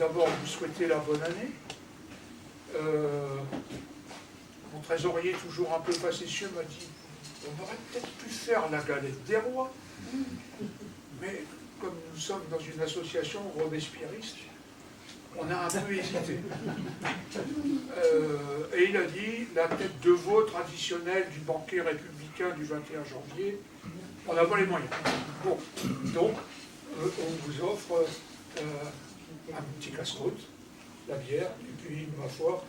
d'abord vous souhaiter la bonne année. Mon trésorier, toujours un peu facétieux, m'a dit on aurait peut-être pu faire la galette des rois, mais comme nous sommes dans une association robespierriste, on a un peu hésité. Et il a dit la tête de veau traditionnelle du banquet républicain du 21 janvier, on n'a pas les moyens. Bon, donc on vous offre un petit casse-croûte, la bière, et puis, ma foi,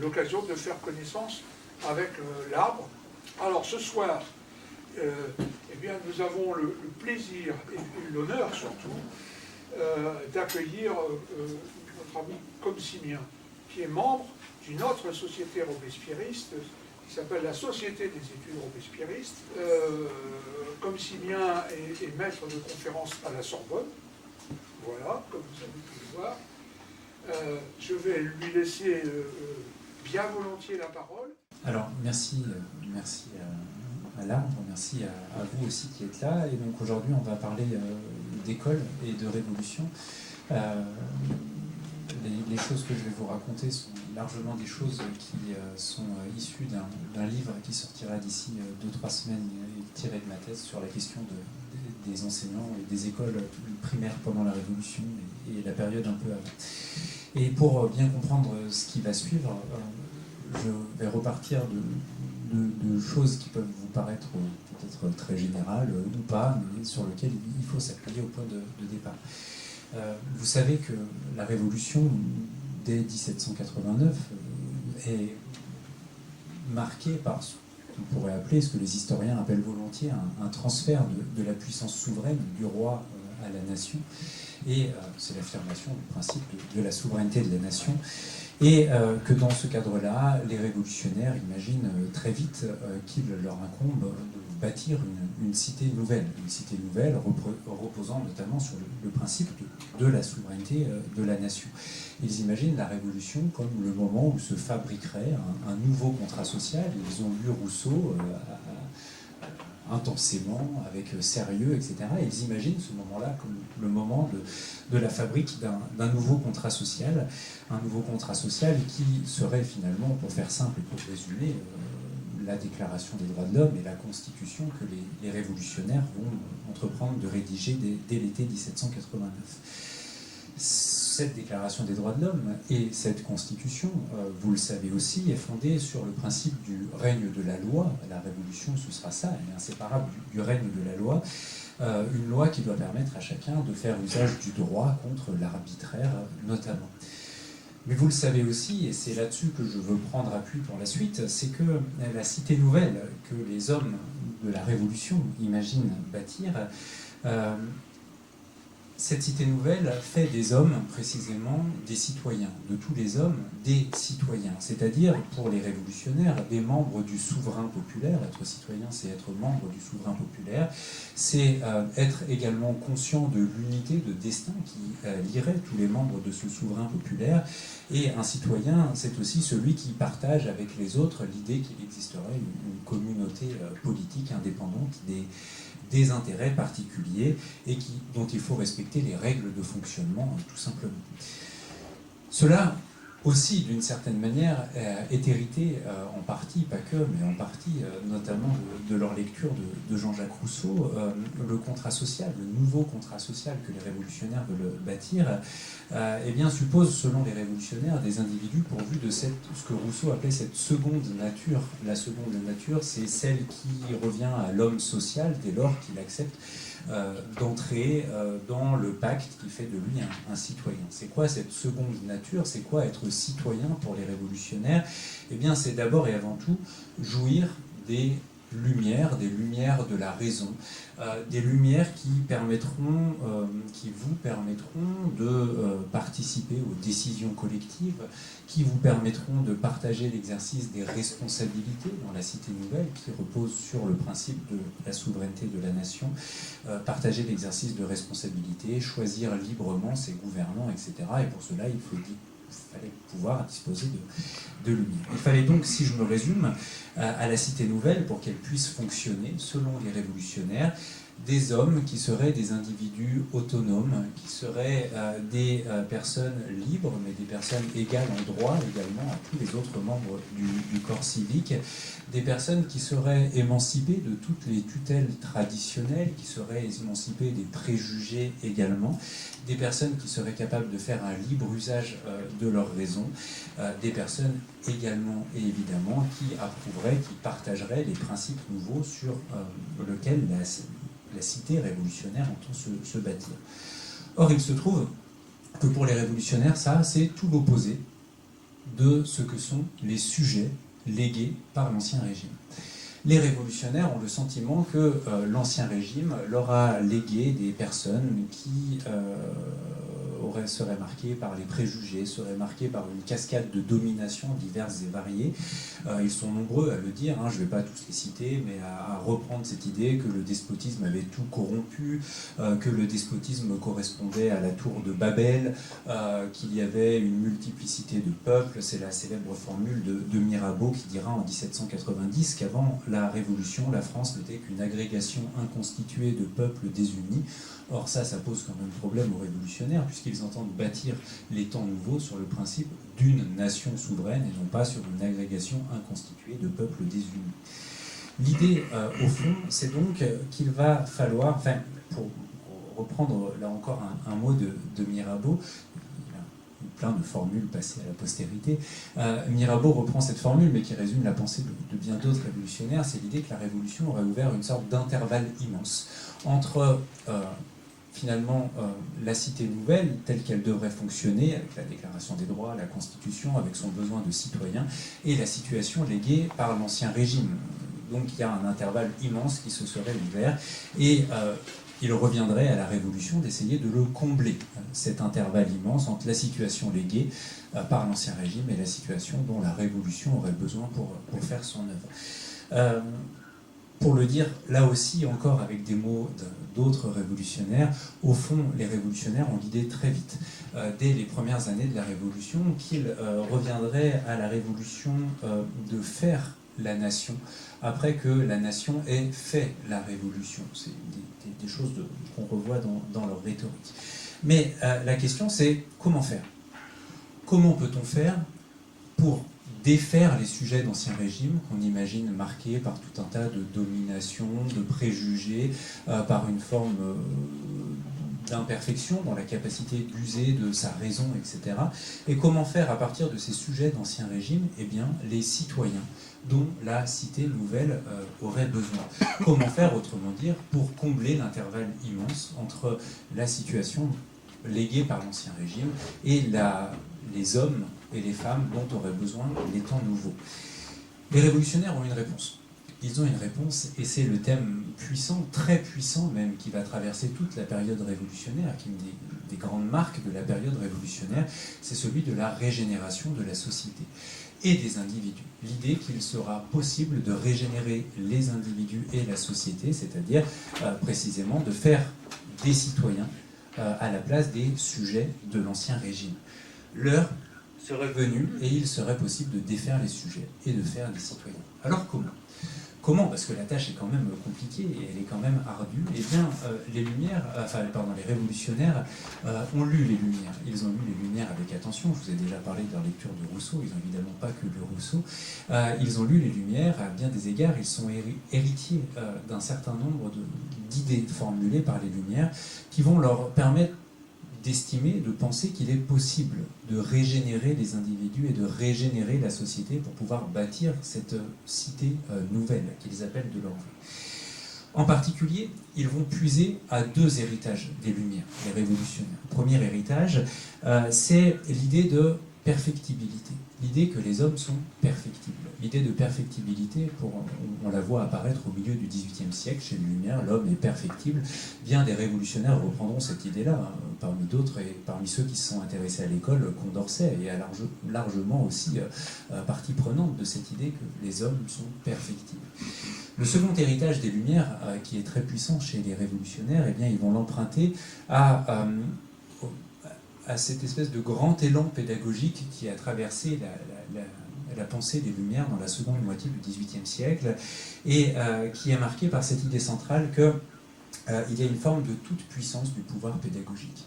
l'occasion de faire connaissance avec l'arbre. Alors ce soir, eh bien, nous avons le plaisir et l'honneur surtout d'accueillir notre ami Comsimien, qui est membre d'une autre société robespierriste qui s'appelle la Société des études robespierristes. Comsimien est maître de conférence à la Sorbonne, voilà, comme vous avez pu le voir. Je vais lui laisser bien volontiers la parole. Alors, merci à l'arbre, merci à vous aussi qui êtes là. Et donc aujourd'hui, on va parler d'école et de révolution. Les choses que je vais vous raconter sont largement des choses qui sont issues d'un livre qui sortira d'ici 2-3 semaines, tiré de ma thèse sur la question des enseignants et des écoles primaires pendant la Révolution et la période un peu avant. Et pour bien comprendre ce qui va suivre, je vais repartir de choses qui peuvent vous paraître peut-être très générales ou pas, mais sur lesquelles il faut s'appuyer au point de départ. Vous savez que la Révolution, dès 1789, est marquée par ce qu'on pourrait appeler, ce que les historiens appellent volontiers, un transfert de la puissance souveraine du roi à la nation. Et c'est l'affirmation du principe de la souveraineté de la nation. Et que dans ce cadre-là, les révolutionnaires imaginent très vite qu'il leur incombe de bâtir une cité nouvelle reposant notamment sur le principe de la souveraineté de la nation. Ils imaginent la Révolution comme le moment où se fabriquerait un nouveau contrat social. Ils ont lu Rousseau intensément, avec sérieux, etc. Et ils imaginent ce moment-là comme le moment de la fabrique d'un nouveau contrat social, un nouveau contrat social qui serait finalement, pour faire simple et pour résumer, la Déclaration des droits de l'homme et la Constitution que les révolutionnaires vont entreprendre de rédiger dès l'été 1789. Cette Déclaration des droits de l'homme et cette Constitution, vous le savez aussi, est fondée sur le principe du règne de la loi. La Révolution, ce sera ça, elle est inséparable du règne de la loi. Une loi qui doit permettre à chacun de faire usage du droit contre l'arbitraire, notamment. Mais vous le savez aussi, et c'est là-dessus que je veux prendre appui pour la suite, c'est que la cité nouvelle que les hommes de la Révolution imaginent bâtir, cette cité nouvelle fait des hommes, précisément, des citoyens, de tous les hommes, des citoyens, c'est-à-dire, pour les révolutionnaires, des membres du souverain populaire. Être citoyen, c'est être membre du souverain populaire, c'est être également conscient de l'unité de destin qui lierait tous les membres de ce souverain populaire, et un citoyen, c'est aussi celui qui partage avec les autres l'idée qu'il existerait une communauté politique indépendante des intérêts particuliers et dont il faut respecter les règles de fonctionnement, tout simplement. Cela aussi, d'une certaine manière, est hérité en partie, pas que, mais en partie, notamment de leur lecture de Jean-Jacques Rousseau. Le contrat social, le nouveau contrat social que les révolutionnaires veulent bâtir, eh bien, suppose, selon les révolutionnaires, des individus pourvus de ce que Rousseau appelait cette seconde nature. La seconde nature, c'est celle qui revient à l'homme social dès lors qu'il accepte d'entrer dans le pacte qui fait de lui un citoyen. C'est quoi cette seconde nature? C'est quoi être citoyen pour les révolutionnaires? Eh bien, c'est d'abord et avant tout jouir des lumières de la raison, des lumières qui vous permettront de participer aux décisions collectives, qui vous permettront de partager l'exercice des responsabilités dans la cité nouvelle, qui repose sur le principe de la souveraineté de la nation, partager l'exercice de responsabilité, choisir librement ses gouvernants, etc. Et pour cela, il fallait pouvoir disposer de lumière. Il fallait donc, si je me résume, à la cité nouvelle, pour qu'elle puisse fonctionner selon les révolutionnaires, des hommes qui seraient des individus autonomes, qui seraient des personnes libres, mais des personnes égales en droit également à tous les autres membres du corps civique, des personnes qui seraient émancipées de toutes les tutelles traditionnelles, qui seraient émancipées des préjugés également, des personnes qui seraient capables de faire un libre usage de leur raison, des personnes également et évidemment qui approuveraient, qui partageraient les principes nouveaux sur lesquels la cité révolutionnaire entend se bâtir. Or, il se trouve que pour les révolutionnaires, ça, c'est tout l'opposé de ce que sont les sujets légués par l'Ancien Régime. Les révolutionnaires ont le sentiment que l'Ancien Régime leur a légué des personnes qui seraient marquées par les préjugés, seraient marquées par une cascade de dominations diverses et variées. Ils sont nombreux à le dire, je ne vais pas tous les citer, mais à reprendre cette idée que le despotisme avait tout corrompu, que le despotisme correspondait à la tour de Babel, qu'il y avait une multiplicité de peuples. C'est la célèbre formule de Mirabeau qui dira en 1790 qu'avant la Révolution, la France n'était qu'une agrégation inconstituée de peuples désunis. Or ça pose quand même problème aux révolutionnaires, puisqu'ils entendent bâtir les temps nouveaux sur le principe d'une nation souveraine et non pas sur une agrégation inconstituée de peuples désunis. L'idée, au fond, c'est donc qu'il va falloir, pour reprendre là encore un mot de Mirabeau, plein de formules passées à la postérité. Mirabeau reprend cette formule, mais qui résume la pensée de bien d'autres révolutionnaires, c'est l'idée que la Révolution aurait ouvert une sorte d'intervalle immense entre finalement la cité nouvelle telle qu'elle devrait fonctionner, avec la Déclaration des droits, la Constitution, avec son besoin de citoyens, et la situation léguée par l'Ancien Régime. Donc il y a un intervalle immense qui se serait ouvert, et il reviendrait à la Révolution d'essayer de le combler, cet intervalle immense entre la situation léguée par l'Ancien Régime et la situation dont la Révolution aurait besoin pour faire son œuvre. Pour le dire, là aussi, encore avec des mots d'autres révolutionnaires, au fond, les révolutionnaires ont l'idée très vite, dès les premières années de la Révolution, qu'ils reviendraient à la Révolution de faire la nation, après que la nation ait fait la Révolution. C'est des choses qu'on revoit dans leur rhétorique. Mais la question, c'est comment faire ? Comment peut-on faire pour défaire les sujets d'Ancien Régime qu'on imagine marqués par tout un tas de dominations, de préjugés, par une forme d'imperfection dans la capacité d'user de sa raison, etc. Et comment faire à partir de ces sujets d'Ancien Régime, les citoyens dont la cité nouvelle aurait besoin. Comment faire, autrement dire, pour combler l'intervalle immense entre la situation léguée par l'Ancien Régime et les hommes et les femmes dont auraient besoin les temps nouveaux. Les révolutionnaires ont une réponse. Ils ont une réponse, et c'est le thème puissant, très puissant même, qui va traverser toute la période révolutionnaire, qui est une des grandes marques de la période révolutionnaire, c'est celui de la régénération de la société et des individus. L'idée qu'il sera possible de régénérer les individus et la société, c'est-à-dire précisément de faire des citoyens à la place des sujets de l'Ancien Régime. L'heure serait venue et il serait possible de défaire les sujets et de faire des citoyens. Alors comment ? Comment ? Parce que la tâche est quand même compliquée et elle est quand même ardue. Eh bien, les révolutionnaires ont lu les Lumières. Ils ont lu les Lumières avec attention. Je vous ai déjà parlé de leur lecture de Rousseau. Ils n'ont évidemment pas que lu Rousseau. Ils ont lu les Lumières. À bien des égards, ils sont héritiers d'un certain nombre d'idées formulées par les Lumières qui vont leur permettre d'estimer, de penser qu'il est possible de régénérer les individus et de régénérer la société pour pouvoir bâtir cette cité nouvelle qu'ils appellent de leur vœu. En particulier, ils vont puiser à deux héritages des Lumières, les révolutionnaires. Le premier héritage, c'est l'idée de perfectibilité, l'idée que les hommes sont perfectibles. L'idée de perfectibilité, on la voit apparaître au milieu du XVIIIe siècle chez les Lumières, l'homme est perfectible. Bien des révolutionnaires reprendront cette idée-là, parmi d'autres, et parmi ceux qui se sont intéressés à l'école, Condorcet est largement aussi partie prenante de cette idée que les hommes sont perfectibles. Le second héritage des Lumières, qui est très puissant chez les révolutionnaires, eh bien, ils vont l'emprunter à cette espèce de grand élan pédagogique qui a traversé la pensée des Lumières dans la seconde moitié du XVIIIe siècle et qui est marquée par cette idée centrale que il y a une forme de toute puissance du pouvoir pédagogique.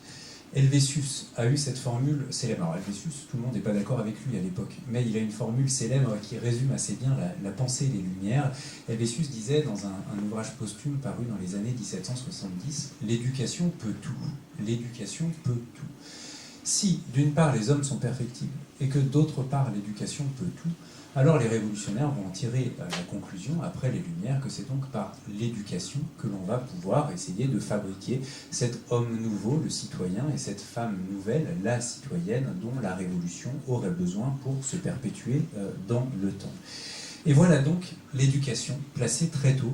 Helvétius a eu cette formule célèbre. Alors Helvétius, tout le monde n'est pas d'accord avec lui à l'époque, mais il a une formule célèbre qui résume assez bien la pensée des Lumières. Helvétius disait dans un ouvrage posthume paru dans les années 1770, « L'éducation peut tout. L'éducation peut tout. Si, d'une part, les hommes sont perfectibles, et que d'autre part, l'éducation peut tout, alors les révolutionnaires vont en tirer la conclusion, après les Lumières, que c'est donc par l'éducation que l'on va pouvoir essayer de fabriquer cet homme nouveau, le citoyen, et cette femme nouvelle, la citoyenne, dont la révolution aurait besoin pour se perpétuer dans le temps. » Et voilà donc l'éducation placée très tôt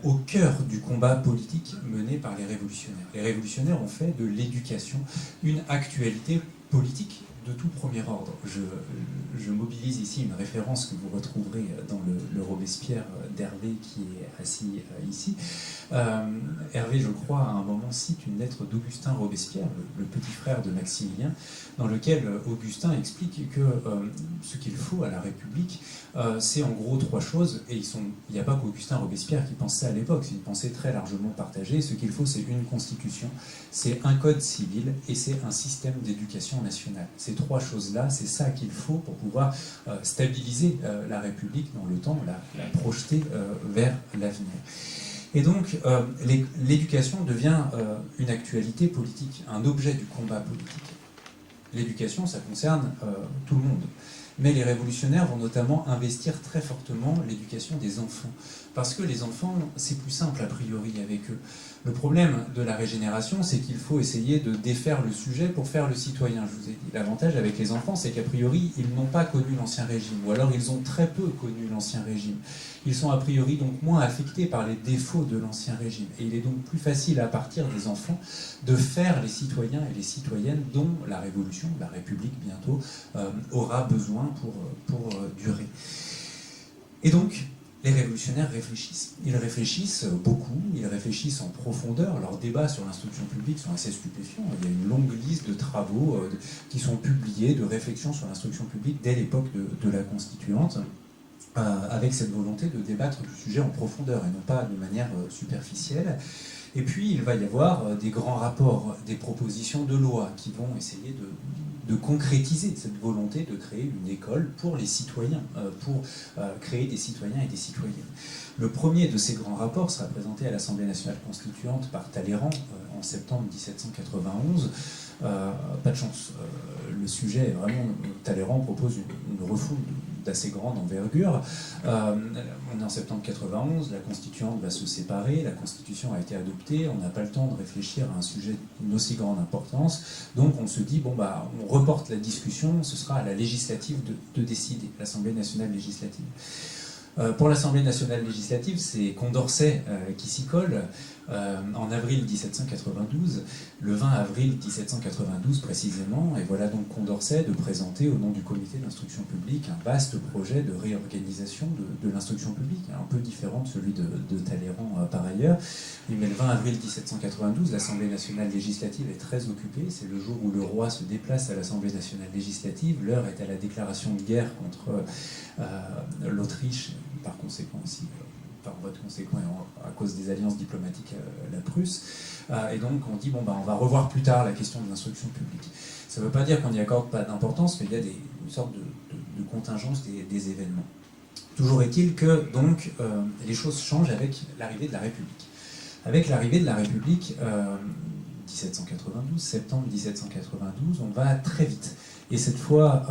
au cœur du combat politique mené par les révolutionnaires. Les révolutionnaires ont fait de l'éducation une actualité politique de tout premier ordre. Je mobilise ici une référence que vous retrouverez dans le Robespierre d'Hervé qui est assis ici. Hervé, je crois, à un moment cite une lettre d'Augustin Robespierre, le petit frère de Maximilien, dans lequel Augustin explique que ce qu'il faut à la République, c'est en gros trois choses, et il n'y a pas qu'Augustin Robespierre qui pense ça à l'époque, c'est une pensée très largement partagée. Ce qu'il faut, c'est une constitution, c'est un code civil, et c'est un système d'éducation nationale. Ces trois choses-là, c'est ça qu'il faut pour pouvoir stabiliser la République dans le temps, la projeter vers l'avenir. Et donc, l'éducation devient une actualité politique, un objet du combat politique. L'éducation, ça concerne tout le monde. Mais les révolutionnaires vont notamment investir très fortement l'éducation des enfants. Parce que les enfants, c'est plus simple a priori avec eux. Le problème de la régénération, c'est qu'il faut essayer de défaire le sujet pour faire le citoyen, je vous ai dit. L'avantage avec les enfants, c'est qu'a priori, ils n'ont pas connu l'Ancien Régime, ou alors ils ont très peu connu l'Ancien Régime. Ils sont a priori donc moins affectés par les défauts de l'Ancien Régime. Et il est donc plus facile à partir des enfants de faire les citoyens et les citoyennes dont la Révolution, la République bientôt, aura besoin pour durer. Et donc, les révolutionnaires réfléchissent. Ils réfléchissent beaucoup, ils réfléchissent en profondeur. Leurs débats sur l'instruction publique sont assez stupéfiants. Il y a une longue liste de travaux qui sont publiés, de réflexions sur l'instruction publique dès l'époque de la Constituante, avec cette volonté de débattre du sujet en profondeur et non pas de manière superficielle. Et puis, il va y avoir des grands rapports, des propositions de loi qui vont essayer de concrétiser cette volonté de créer une école pour les citoyens, pour créer des citoyens et des citoyennes. Le premier de ces grands rapports sera présenté à l'Assemblée nationale constituante par Talleyrand en septembre 1791. Pas de chance. Le sujet est vraiment... Talleyrand propose une refonte d'assez grande envergure. On est en septembre 91, la Constituante va se séparer, la Constitution a été adoptée, on n'a pas le temps de réfléchir à un sujet d'une aussi grande importance, donc on se dit, bon bah, on reporte la discussion, ce sera à la législative de décider, l'Assemblée nationale législative. Pour l'Assemblée nationale législative, c'est Condorcet qui s'y colle. En avril 1792, le 20 avril 1792 précisément, et voilà donc Condorcet de présenter au nom du comité d'instruction publique un vaste projet de réorganisation de l'instruction publique, un peu différent de celui de Talleyrand par ailleurs. Mais le 20 avril 1792, l'Assemblée nationale législative est très occupée, c'est le jour où le roi se déplace à l'Assemblée nationale législative, l'heure est à la déclaration de guerre contre l'Autriche, par conséquent aussi par vote conséquent et à cause des alliances diplomatiques la Prusse. Et donc on dit, bon, bah, on va revoir plus tard la question de l'instruction publique. Ça ne veut pas dire qu'on n'y accorde pas d'importance, mais il y a une sorte de contingence des événements. Toujours est-il que donc, les choses changent avec l'arrivée de la République. Avec l'arrivée de la République, 1792, septembre 1792, on va très vite. Et cette fois,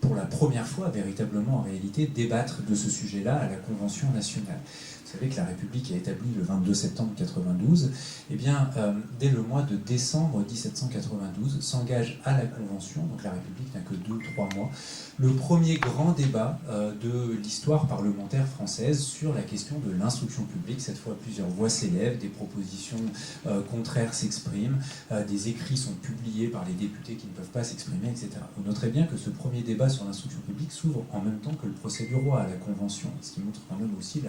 pour la première fois, véritablement en réalité, débattre de ce sujet-là à la Convention nationale. Vous savez que la République est établie le 22 septembre 1992. Eh bien, dès le mois de décembre 1792, s'engage à la Convention, donc la République n'a que 2 ou 3 mois, le premier grand débat de l'histoire parlementaire française sur la question de l'instruction publique. Cette fois, plusieurs voix s'élèvent, des propositions contraires s'expriment, des écrits sont publiés par les députés qui ne peuvent pas s'exprimer, etc. Vous noterez bien que ce premier débat sur l'instruction publique s'ouvre en même temps que le procès du roi à la Convention, ce qui montre quand même aussi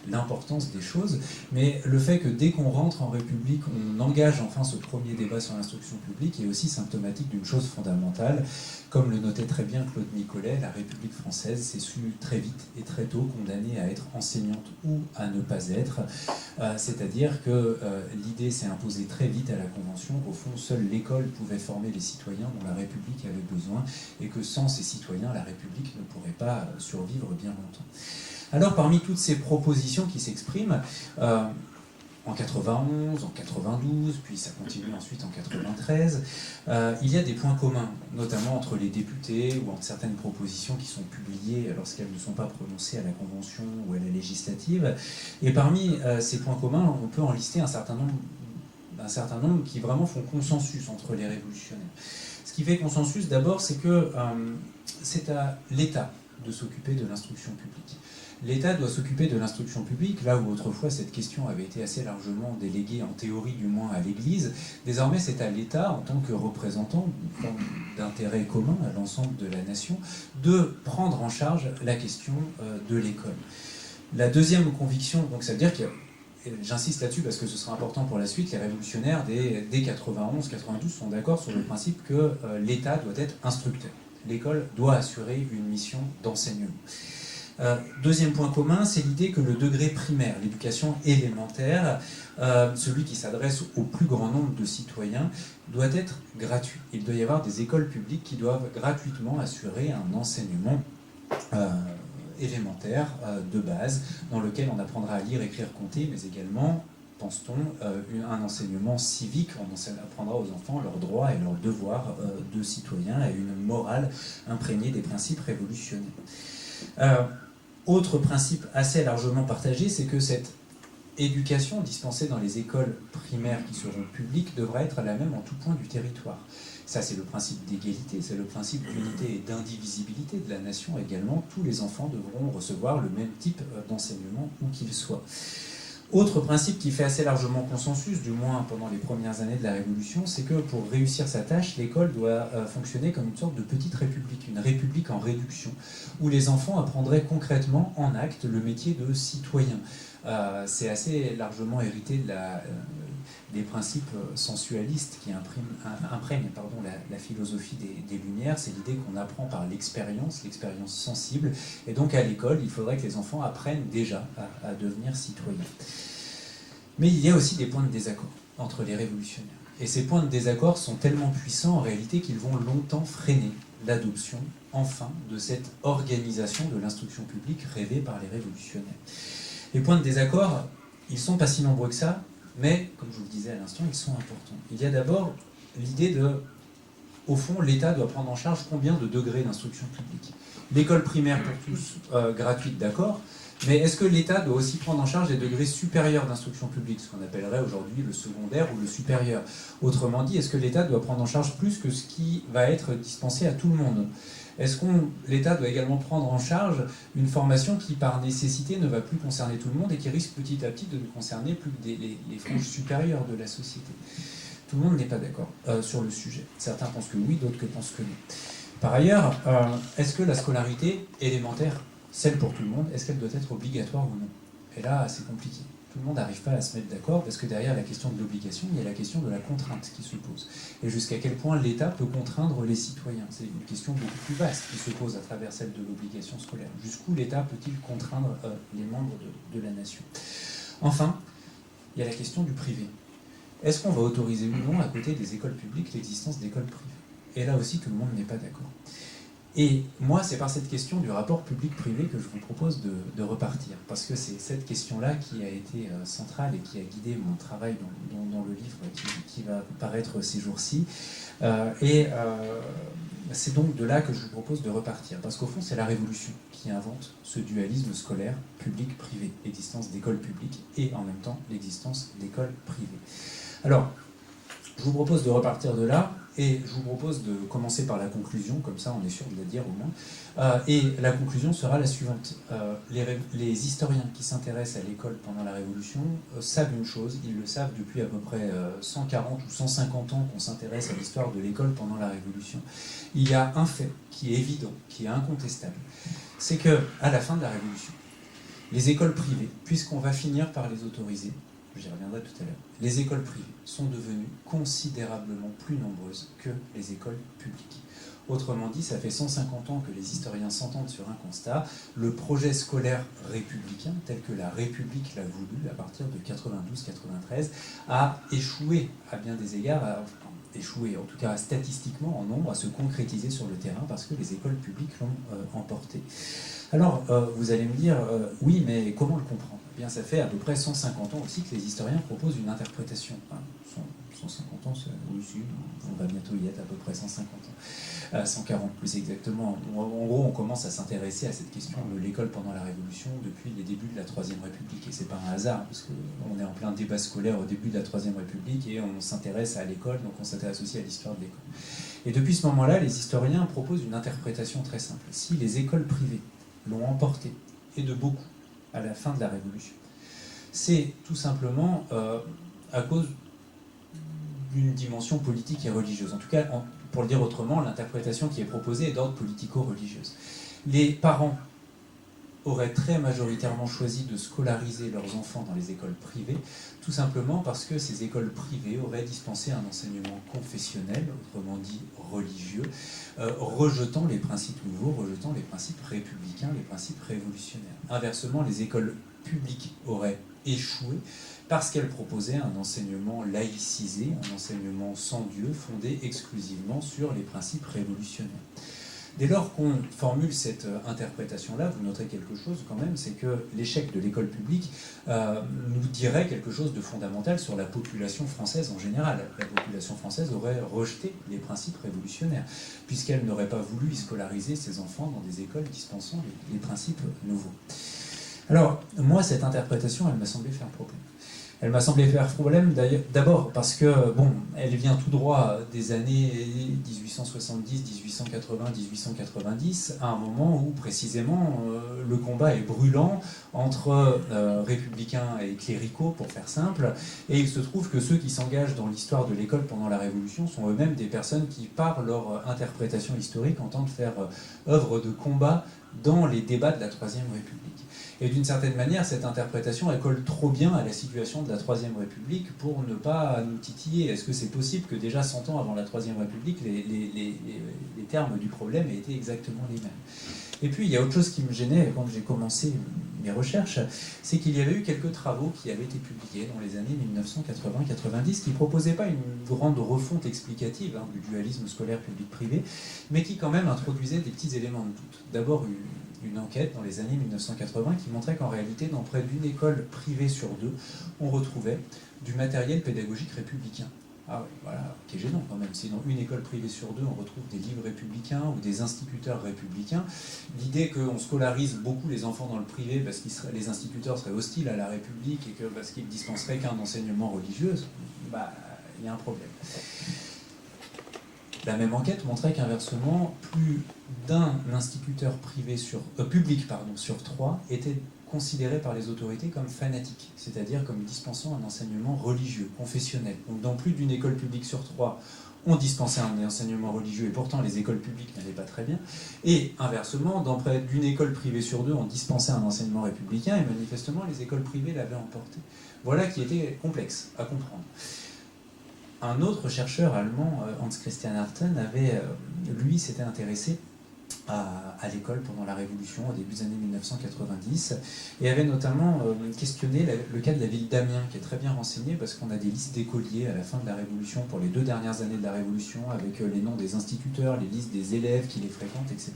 l'importance l'importance des choses, mais le fait que dès qu'on rentre en République, on engage enfin ce premier débat sur l'instruction publique est aussi symptomatique d'une chose fondamentale. Comme le notait très bien Claude Nicollet, la République française s'est su très vite et très tôt condamnée à être enseignante ou à ne pas être. C'est-à-dire que l'idée s'est imposée très vite à la Convention. Au fond, seule l'école pouvait former les citoyens dont la République avait besoin, et que sans ces citoyens, la République ne pourrait pas survivre bien longtemps. Alors, parmi toutes ces propositions qui s'expriment, en 91, en 92, puis ça continue ensuite en 93, il y a des points communs, notamment entre les députés ou entre certaines propositions qui sont publiées lorsqu'elles ne sont pas prononcées à la Convention ou à la législative. Et parmi ces points communs, on peut en lister un certain nombre qui vraiment font consensus entre les révolutionnaires. Ce qui fait consensus, d'abord, c'est que c'est à l'État de s'occuper de l'instruction publique. L'État doit s'occuper de l'instruction publique, là où autrefois cette question avait été assez largement déléguée, en théorie du moins, à l'Église. Désormais, c'est à l'État, en tant que représentant d'une forme d'intérêt commun à l'ensemble de la nation, de prendre en charge la question de l'école. La deuxième conviction, donc ça veut dire que, j'insiste là-dessus parce que ce sera important pour la suite, les révolutionnaires dès 91-92 sont d'accord sur le principe que l'État doit être instructeur. L'école doit assurer une mission d'enseignement. Deuxième point commun, c'est l'idée que le degré primaire, l'éducation élémentaire, celui qui s'adresse au plus grand nombre de citoyens, doit être gratuit. Il doit y avoir des écoles publiques qui doivent gratuitement assurer un enseignement élémentaire de base, dans lequel on apprendra à lire, écrire, compter, mais également, pense-t-on, un enseignement civique. On apprendra aux enfants leurs droits et leurs devoirs de citoyens et une morale imprégnée des principes révolutionnaires. Autre principe assez largement partagé, c'est que cette éducation dispensée dans les écoles primaires qui seront publiques devra être la même en tout point du territoire. Ça, c'est le principe d'égalité, c'est le principe d'unité et d'indivisibilité de la nation également. Tous les enfants devront recevoir le même type d'enseignement où qu'ils soient. Autre principe qui fait assez largement consensus, du moins pendant les premières années de la Révolution, c'est que pour réussir sa tâche, l'école doit fonctionner comme une sorte de petite république, une république en réduction, où les enfants apprendraient concrètement, en acte, le métier de citoyen. C'est assez largement hérité de des principes sensualistes qui imprègnent la philosophie des Lumières. C'est l'idée qu'on apprend par l'expérience sensible. Et donc à l'école, il faudrait que les enfants apprennent déjà à devenir citoyens. Mais il y a aussi des points de désaccord entre les révolutionnaires. Et ces points de désaccord sont tellement puissants en réalité qu'ils vont longtemps freiner l'adoption, enfin, de cette organisation de l'instruction publique rêvée par les révolutionnaires. Les points de désaccord, ils ne sont pas si nombreux que ça, mais, comme je vous le disais à l'instant, ils sont importants. Il y a d'abord l'idée au fond, l'État doit prendre en charge combien de degrés d'instruction publique. L'école primaire pour tous, gratuite, d'accord, mais est-ce que l'État doit aussi prendre en charge les degrés supérieurs d'instruction publique, ce qu'on appellerait aujourd'hui le secondaire ou le supérieur? Autrement dit, est-ce que l'État doit prendre en charge plus que ce qui va être dispensé à tout le monde? Est-ce que l'État doit également prendre en charge une formation qui, par nécessité, ne va plus concerner tout le monde et qui risque petit à petit de ne concerner plus que les franges supérieures de la société? Tout le monde n'est pas d'accord sur le sujet. Certains pensent que oui, d'autres que pensent que non. Par ailleurs, est-ce que la scolarité élémentaire, celle pour tout le monde, est-ce qu'elle doit être obligatoire ou non? Et là, c'est compliqué. Tout le monde n'arrive pas à se mettre d'accord parce que derrière la question de l'obligation, il y a la question de la contrainte qui se pose. Et jusqu'à quel point l'État peut contraindre les citoyens? C'est une question beaucoup plus vaste qui se pose à travers celle de l'obligation scolaire. Jusqu'où l'État peut-il contraindre les membres de la nation? Enfin, il y a la question du privé. Est-ce qu'on va autoriser ou non, à côté des écoles publiques, l'existence d'écoles privées? Et là aussi, tout le monde n'est pas d'accord. Et moi, c'est par cette question du rapport public-privé que je vous propose de repartir, parce que c'est cette question-là qui a été centrale et qui a guidé mon travail dans le livre qui va paraître ces jours-ci. C'est donc de là que je vous propose de repartir, parce qu'au fond, c'est la Révolution qui invente ce dualisme scolaire public-privé, l'existence d'écoles publiques et en même temps l'existence d'écoles privées. Alors, je vous propose de repartir de là, et je vous propose de commencer par la conclusion, comme ça on est sûr de la dire au moins. Et la conclusion sera la suivante. Les historiens qui s'intéressent à l'école pendant la Révolution savent une chose, ils le savent depuis à peu près 140 ou 150 ans qu'on s'intéresse à l'histoire de l'école pendant la Révolution. Il y a un fait qui est évident, qui est incontestable, c'est qu'à la fin de la Révolution, Les écoles privées, puisqu'on va finir par les autoriser, j'y reviendrai tout à l'heure, les écoles privées sont devenues considérablement plus nombreuses que les écoles publiques. Autrement dit, ça fait 150 ans que les historiens s'entendent sur un constat. Le projet scolaire républicain, tel que la République l'a voulu à partir de 92-93, a échoué à bien des égards, échoué en tout cas statistiquement en nombre, à se concrétiser sur le terrain parce que les écoles publiques l'ont emporté. Alors, vous allez me dire, oui, mais comment le comprendre ? Eh bien, ça fait à peu près 150 ans aussi que les historiens proposent une interprétation. Enfin, 150 ans, oui, on va bientôt y être à peu près 150 ans. 140 plus exactement. En gros, on commence à s'intéresser à cette question de l'école pendant la Révolution depuis les débuts de la Troisième République. Et c'est pas un hasard, parce qu'on est en plein débat scolaire au début de la Troisième République et on s'intéresse à l'école, donc on s'intéresse aussi à l'histoire de l'école. Et depuis ce moment-là, les historiens proposent une interprétation très simple. Si les écoles privées l'ont emporté, et de beaucoup, à la fin de la Révolution, c'est tout simplement à cause d'une dimension politique et religieuse. En tout cas, pour le dire autrement, l'interprétation qui est proposée est d'ordre politico-religieuse. Les parents auraient très majoritairement choisi de scolariser leurs enfants dans les écoles privées, tout simplement parce que ces écoles privées auraient dispensé un enseignement confessionnel, autrement dit religieux, rejetant les principes nouveaux, rejetant les principes républicains, les principes révolutionnaires. Inversement, les écoles publiques auraient échoué parce qu'elles proposaient un enseignement laïcisé, un enseignement sans Dieu, fondé exclusivement sur les principes révolutionnaires. Dès lors qu'on formule cette interprétation-là, vous noterez quelque chose quand même, c'est que l'échec de l'école publique nous dirait quelque chose de fondamental sur la population française en général. La population française aurait rejeté les principes révolutionnaires, puisqu'elle n'aurait pas voulu y scolariser ses enfants dans des écoles dispensant les principes nouveaux. Alors, moi, cette interprétation, elle m'a semblé faire problème. Elle m'a semblé faire problème d'abord parce que, bon, elle vient tout droit des années 1870, 1880, 1890, à un moment où, précisément, le combat est brûlant entre républicains et cléricaux, pour faire simple, et il se trouve que ceux qui s'engagent dans l'histoire de l'école pendant la Révolution sont eux-mêmes des personnes qui, par leur interprétation historique, entendent faire œuvre de combat dans les débats de la Troisième République. Et d'une certaine manière, cette interprétation, elle colle trop bien à la situation de la Troisième République pour ne pas nous titiller. Est-ce que c'est possible que déjà 100 ans avant la Troisième République, les termes du problème aient été exactement les mêmes ? Et puis, il y a autre chose qui me gênait quand j'ai commencé mes recherches, c'est qu'il y avait eu quelques travaux qui avaient été publiés dans les années 1980-90 qui ne proposaient pas une grande refonte explicative du dualisme scolaire public-privé, mais qui quand même introduisaient des petits éléments de doute. D'abord, une enquête dans les années 1980 qui montrait qu'en réalité, dans près d'une école privée sur deux, on retrouvait du matériel pédagogique républicain. Ah oui, voilà, qui est gênant quand même. Si dans une école privée sur deux, on retrouve des livres républicains ou des instituteurs républicains, l'idée qu'on scolarise beaucoup les enfants dans le privé parce que les instituteurs seraient hostiles à la République et que parce qu'ils ne dispenseraient qu'un enseignement religieux, il y a un problème. La même enquête montrait qu'inversement, plus d'un instituteur privé public sur trois était considéré par les autorités comme fanatique, c'est-à-dire comme dispensant un enseignement religieux, confessionnel. Donc dans plus d'une école publique sur trois, on dispensait un enseignement religieux et pourtant les écoles publiques n'allaient pas très bien. Et inversement, dans près d'une école privée sur deux, on dispensait un enseignement républicain et manifestement les écoles privées l'avaient emporté. Voilà qui était complexe à comprendre. Un autre chercheur allemand, Hans Christian Harten, lui, s'était intéressé à l'école pendant la Révolution, au début des années 1990, et avait notamment questionné le cas de la ville d'Amiens, qui est très bien renseigné, parce qu'on a des listes d'écoliers à la fin de la Révolution, pour les 2 dernières années de la Révolution, avec les noms des instituteurs, les listes des élèves qui les fréquentent, etc.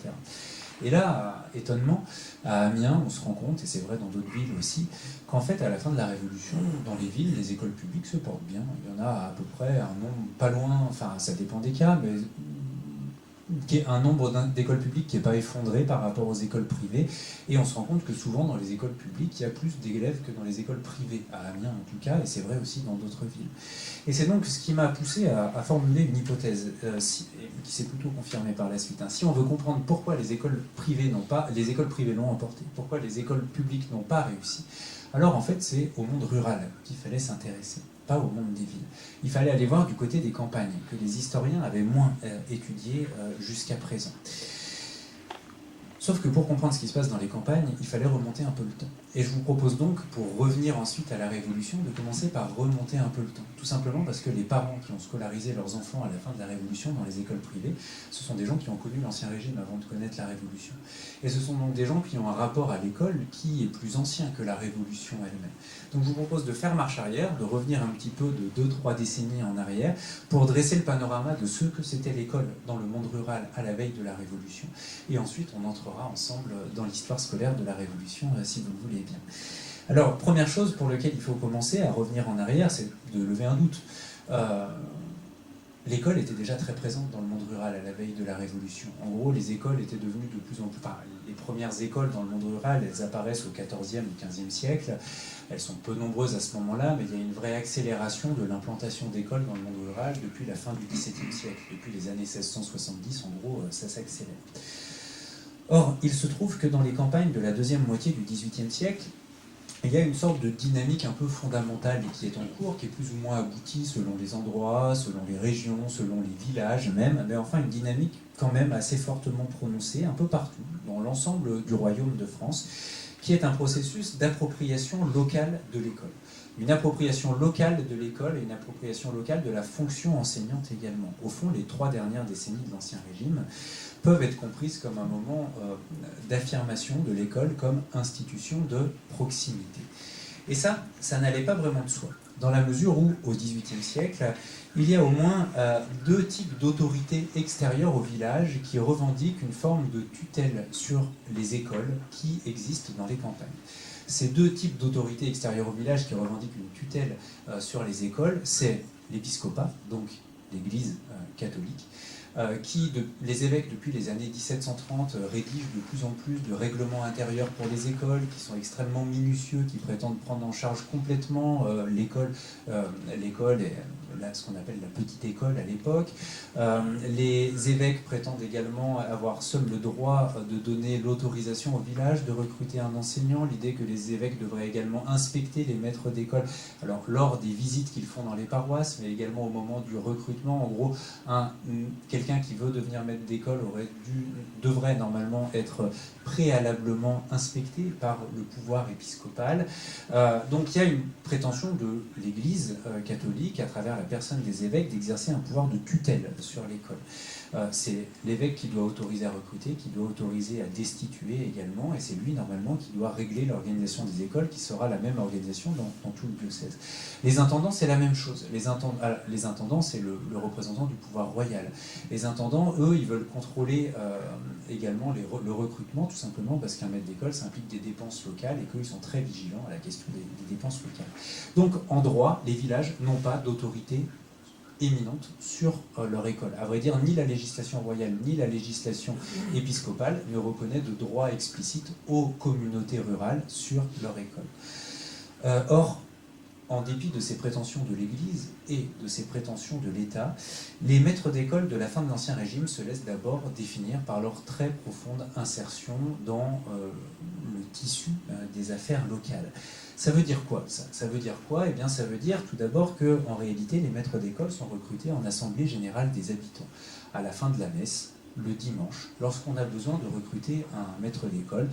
Et là, étonnement, à Amiens, on se rend compte, et c'est vrai dans d'autres villes aussi, qu'en fait, à la fin de la Révolution, dans les villes, les écoles publiques se portent bien. Il y en a à peu près un nombre pas loin, enfin ça dépend des cas, mais un nombre d'écoles publiques qui n'est pas effondré par rapport aux écoles privées. Et on se rend compte que souvent, dans les écoles publiques, il y a plus d'élèves que dans les écoles privées, à Amiens en tout cas, et c'est vrai aussi dans d'autres villes. Et c'est donc ce qui m'a poussé à formuler une hypothèse, qui s'est plutôt confirmée par la suite. Si on veut comprendre pourquoi les écoles privées l'ont emporté, pourquoi les écoles publiques n'ont pas réussi, alors en fait c'est au monde rural qu'il fallait s'intéresser, pas au monde des villes. Il fallait aller voir du côté des campagnes, que les historiens avaient moins étudié jusqu'à présent. Sauf que pour comprendre ce qui se passe dans les campagnes, il fallait remonter un peu le temps. Et je vous propose donc, pour revenir ensuite à la Révolution, de commencer par remonter un peu le temps. Tout simplement parce que les parents qui ont scolarisé leurs enfants à la fin de la Révolution dans les écoles privées, ce sont des gens qui ont connu l'Ancien Régime avant de connaître la Révolution. Et ce sont donc des gens qui ont un rapport à l'école qui est plus ancien que la Révolution elle-même. Donc je vous propose de faire marche arrière, de revenir un petit peu de 2-3 décennies en arrière, pour dresser le panorama de ce que c'était l'école dans le monde rural à la veille de la Révolution. Et ensuite, on entrera ensemble dans l'histoire scolaire de la Révolution, si vous le voulez bien. Alors, première chose pour laquelle il faut commencer à revenir en arrière, c'est de lever un doute. L'école était déjà très présente dans le monde rural à la veille de la Révolution. En gros, les écoles étaient devenues de plus en plus... Enfin, les premières écoles dans le monde rural, elles apparaissent au XIVe ou XVe siècle. Elles sont peu nombreuses à ce moment-là, mais il y a une vraie accélération de l'implantation d'écoles dans le monde rural depuis la fin du XVIIe siècle. Depuis les années 1670, en gros, ça s'accélère. Or, il se trouve que dans les campagnes de la deuxième moitié du XVIIIe siècle, il y a une sorte de dynamique un peu fondamentale qui est en cours, qui est plus ou moins aboutie selon les endroits, selon les régions, selon les villages même, mais enfin une dynamique quand même assez fortement prononcée un peu partout, dans l'ensemble du royaume de France, qui est un processus d'appropriation locale de l'école. Une appropriation locale de l'école et une appropriation locale de la fonction enseignante également. Au fond, les 3 dernières décennies de l'Ancien Régime peuvent être comprises comme un moment d'affirmation de l'école comme institution de proximité. Et ça n'allait pas vraiment de soi, dans la mesure où, au XVIIIe siècle, il y a au moins 2 types d'autorités extérieures au village qui revendiquent une forme de tutelle sur les écoles qui existent dans les campagnes. Ces 2 types d'autorités extérieures au village qui revendiquent une tutelle sur les écoles, c'est l'épiscopat, donc l'Église catholique, les évêques, depuis les années 1730, rédigent de plus en plus de règlements intérieurs pour les écoles, qui sont extrêmement minutieux, qui prétendent prendre en charge complètement l'école et ce qu'on appelle la petite école à l'époque. Les évêques prétendent également avoir seuls le droit de donner l'autorisation au village de recruter un enseignant. L'idée que les évêques devraient également inspecter les maîtres d'école, alors lors des visites qu'ils font dans les paroisses, mais également au moment du recrutement. En gros, quelqu'un qui veut devenir maître d'école devrait normalement être préalablement inspecté par le pouvoir épiscopal. Donc il y a une prétention de l'Église catholique, à travers la personne des évêques, d'exercer un pouvoir de tutelle sur l'école. C'est l'évêque qui doit autoriser à recruter, qui doit autoriser à destituer également, et c'est lui normalement qui doit régler l'organisation des écoles, qui sera la même organisation dans tout le diocèse. Les intendants, c'est la même chose. Les intendants, c'est le représentant du pouvoir royal. Les intendants, eux, ils veulent contrôler également le recrutement, tout simplement parce qu'un maître d'école, ça implique des dépenses locales et qu'eux, ils sont très vigilants à la question des dépenses locales. Donc, en droit, les villages n'ont pas d'autorité éminente sur leur école. À vrai dire, ni la législation royale ni la législation épiscopale ne reconnaît de droit explicite aux communautés rurales sur leur école. Or, en dépit de ces prétentions de l'Église et de ces prétentions de l'État, les maîtres d'école de la fin de l'Ancien Régime se laissent d'abord définir par leur très profonde insertion dans le tissu des affaires locales. Ça veut dire quoi, ça ? Ça veut dire quoi ? Eh bien, ça veut dire tout d'abord qu'en réalité, les maîtres d'école sont recrutés en assemblée générale des habitants. À la fin de la messe, le dimanche, lorsqu'on a besoin de recruter un maître d'école,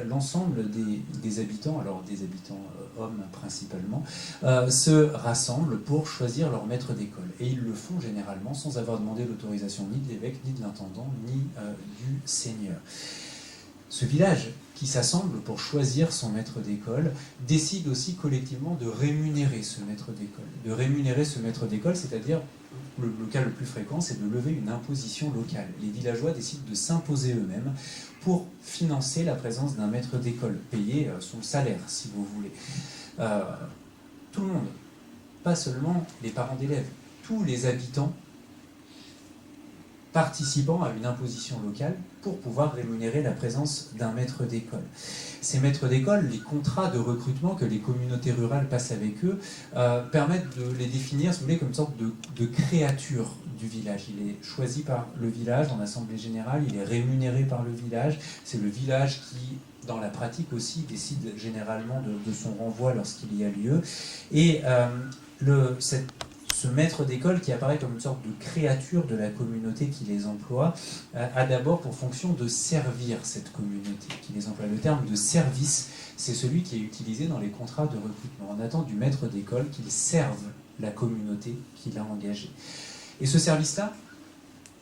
l'ensemble des habitants, alors des habitants hommes principalement, se rassemblent pour choisir leur maître d'école. Et ils le font généralement sans avoir demandé l'autorisation ni de l'évêque, ni de l'intendant, ni du seigneur. Ce village qui s'assemble pour choisir son maître d'école décide aussi collectivement de rémunérer ce maître d'école. De rémunérer ce maître d'école, c'est-à-dire, le cas le plus fréquent, c'est de lever une imposition locale. Les villageois décident de s'imposer eux-mêmes pour financer la présence d'un maître d'école, payer son salaire, si vous voulez. Tout le monde, pas seulement les parents d'élèves, tous les habitants participant à une imposition locale pour pouvoir rémunérer la présence d'un maître d'école. Ces maîtres d'école, les contrats de recrutement que les communautés rurales passent avec eux, permettent de les définir, si vous voulez, comme une sorte de créature du village. Il est choisi par le village en assemblée générale, il est rémunéré par le village, c'est le village qui, dans la pratique aussi, décide généralement de son renvoi lorsqu'il y a lieu. Et ce ce maître d'école qui apparaît comme une sorte de créature de la communauté qui les emploie, a d'abord pour fonction de servir cette communauté qui les emploie. Le terme de service, c'est celui qui est utilisé dans les contrats de recrutement. On attend du maître d'école qu'il serve la communauté qu'il a engagée. Et ce service-là,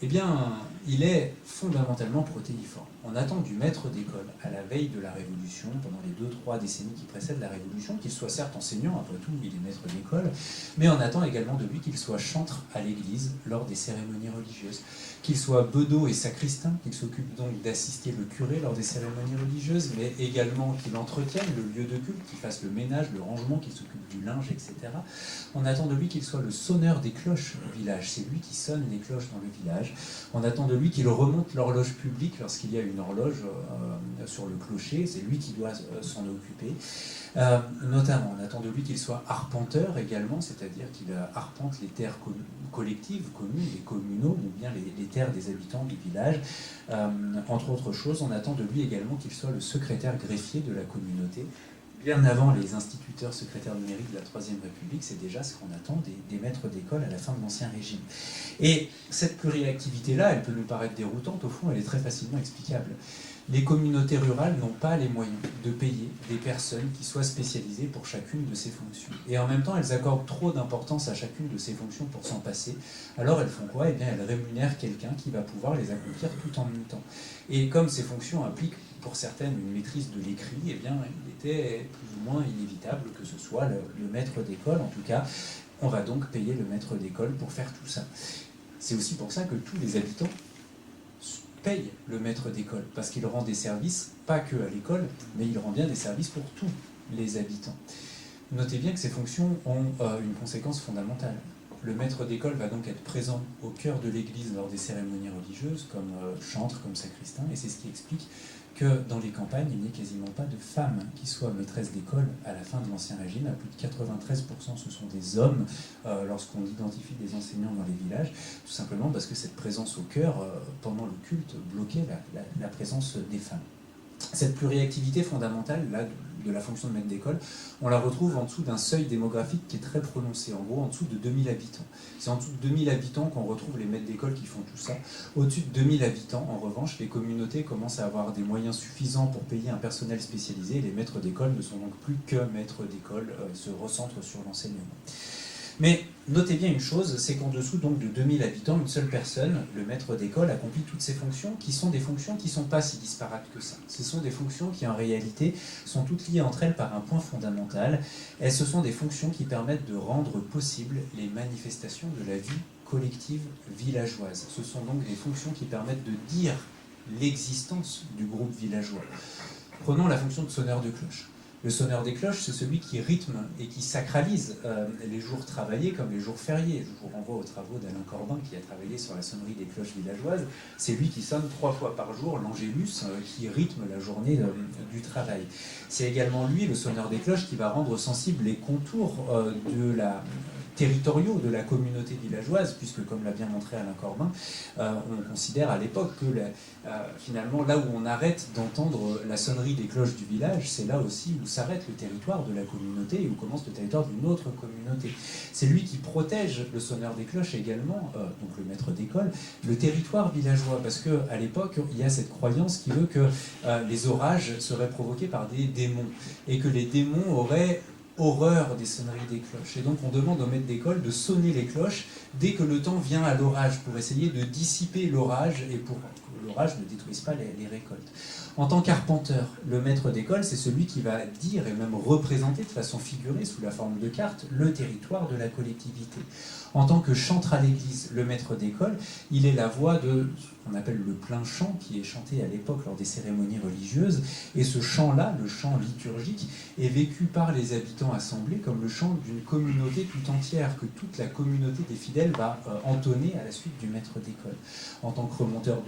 eh bien, il est fondamentalement protéiforme. On attend du maître d'école, à la veille de la Révolution, pendant les 2-3 décennies qui précèdent la Révolution, qu'il soit certes enseignant, après tout, il est maître d'école, mais on attend également de lui qu'il soit chantre à l'église lors des cérémonies religieuses, qu'il soit bedeau et sacristain, qu'il s'occupe donc d'assister le curé lors des cérémonies religieuses, mais également qu'il entretienne le lieu de culte, qu'il fasse le ménage, le rangement, qu'il s'occupe du linge, etc. On attend de lui qu'il soit le sonneur des cloches au village, c'est lui qui sonne les cloches dans le village. On attend de lui qu'il remonte l'horloge publique lorsqu'il y a une horloge sur le clocher, c'est lui qui doit s'en occuper. Notamment, on attend de lui qu'il soit arpenteur également, c'est-à-dire qu'il arpente les terres collectives, communes et communaux, ou bien les terres des habitants du village. Entre autres choses, on attend de lui également qu'il soit le secrétaire greffier de la communauté. Bien avant les instituteurs secrétaires de mairie de la Troisième République, c'est déjà ce qu'on attend des maîtres d'école à la fin de l'Ancien Régime. Et cette pluriactivité-là, elle peut nous paraître déroutante, au fond, elle est très facilement explicable. Les communautés rurales n'ont pas les moyens de payer des personnes qui soient spécialisées pour chacune de ces fonctions. Et en même temps, elles accordent trop d'importance à chacune de ces fonctions pour s'en passer. Alors elles font quoi? Eh bien, elles rémunèrent quelqu'un qui va pouvoir les accomplir tout en même temps. Et comme ces fonctions impliquent pour certaines une maîtrise de l'écrit, eh bien, il était plus ou moins inévitable que ce soit le maître d'école. En tout cas, on va donc payer le maître d'école pour faire tout ça. C'est aussi pour ça que tous les habitants payent le maître d'école, parce qu'il rend des services, pas que à l'école, mais il rend bien des services pour tous les habitants. Notez bien que ces fonctions ont une conséquence fondamentale. Le maître d'école va donc être présent au cœur de l'église lors des cérémonies religieuses, comme chantre, comme sacristain, et c'est ce qui explique que dans les campagnes, il n'y ait quasiment pas de femmes qui soient maîtresses d'école à la fin de l'Ancien Régime. À plus de 93%, ce sont des hommes lorsqu'on identifie des enseignants dans les villages, tout simplement parce que cette présence au cœur, pendant le culte, bloquait la présence des femmes. Cette pluriactivité fondamentale là, de la fonction de maître d'école, on la retrouve en dessous d'un seuil démographique qui est très prononcé, en gros en dessous de 2000 habitants. C'est en dessous de 2000 habitants qu'on retrouve les maîtres d'école qui font tout ça. Au-dessus de 2000 habitants, en revanche, les communautés commencent à avoir des moyens suffisants pour payer un personnel spécialisé, et les maîtres d'école ne sont donc plus que maîtres d'école, se recentrent sur l'enseignement. Mais notez bien une chose, c'est qu'en dessous donc de 2000 habitants, une seule personne, le maître d'école, accomplit toutes ces fonctions, qui sont des fonctions qui ne sont pas si disparates que ça. Ce sont des fonctions qui en réalité sont toutes liées entre elles par un point fondamental, et ce sont des fonctions qui permettent de rendre possible les manifestations de la vie collective villageoise. Ce sont donc des fonctions qui permettent de dire l'existence du groupe villageois. Prenons la fonction de sonneur de cloche. Le sonneur des cloches, c'est celui qui rythme et qui sacralise les jours travaillés comme les jours fériés. Je vous renvoie aux travaux d'Alain Corbin qui a travaillé sur la sonnerie des cloches villageoises. C'est lui qui sonne 3 fois par jour l'angélus qui rythme la journée du travail. C'est également lui, le sonneur des cloches, qui va rendre sensibles les contours territoriaux de la communauté villageoise, puisque comme l'a bien montré Alain Corbin, on considère à l'époque que finalement là où on arrête d'entendre la sonnerie des cloches du village, c'est là aussi où s'arrête le territoire de la communauté et où commence le territoire d'une autre communauté. C'est lui qui protège, le sonneur des cloches également, donc le maître d'école, le territoire villageois, parce qu'à l'époque il y a cette croyance qui veut que les orages seraient provoqués par des démons et que les démons auraient horreur des sonneries des cloches. Et donc on demande au maître d'école de sonner les cloches dès que le temps vient à l'orage, pour essayer de dissiper l'orage et pour que l'orage ne détruise pas les récoltes. En tant qu'arpenteur, le maître d'école, c'est celui qui va dire et même représenter de façon figurée, sous la forme de carte, le territoire de la collectivité. En tant que chantre à l'église, le maître d'école, il est la voix de ce qu'on appelle le plein chant, qui est chanté à l'époque lors des cérémonies religieuses. Et ce chant-là, le chant liturgique, est vécu par les habitants assemblés comme le chant d'une communauté tout entière, que toute la communauté des fidèles va entonner à la suite du maître d'école. En tant que remonteur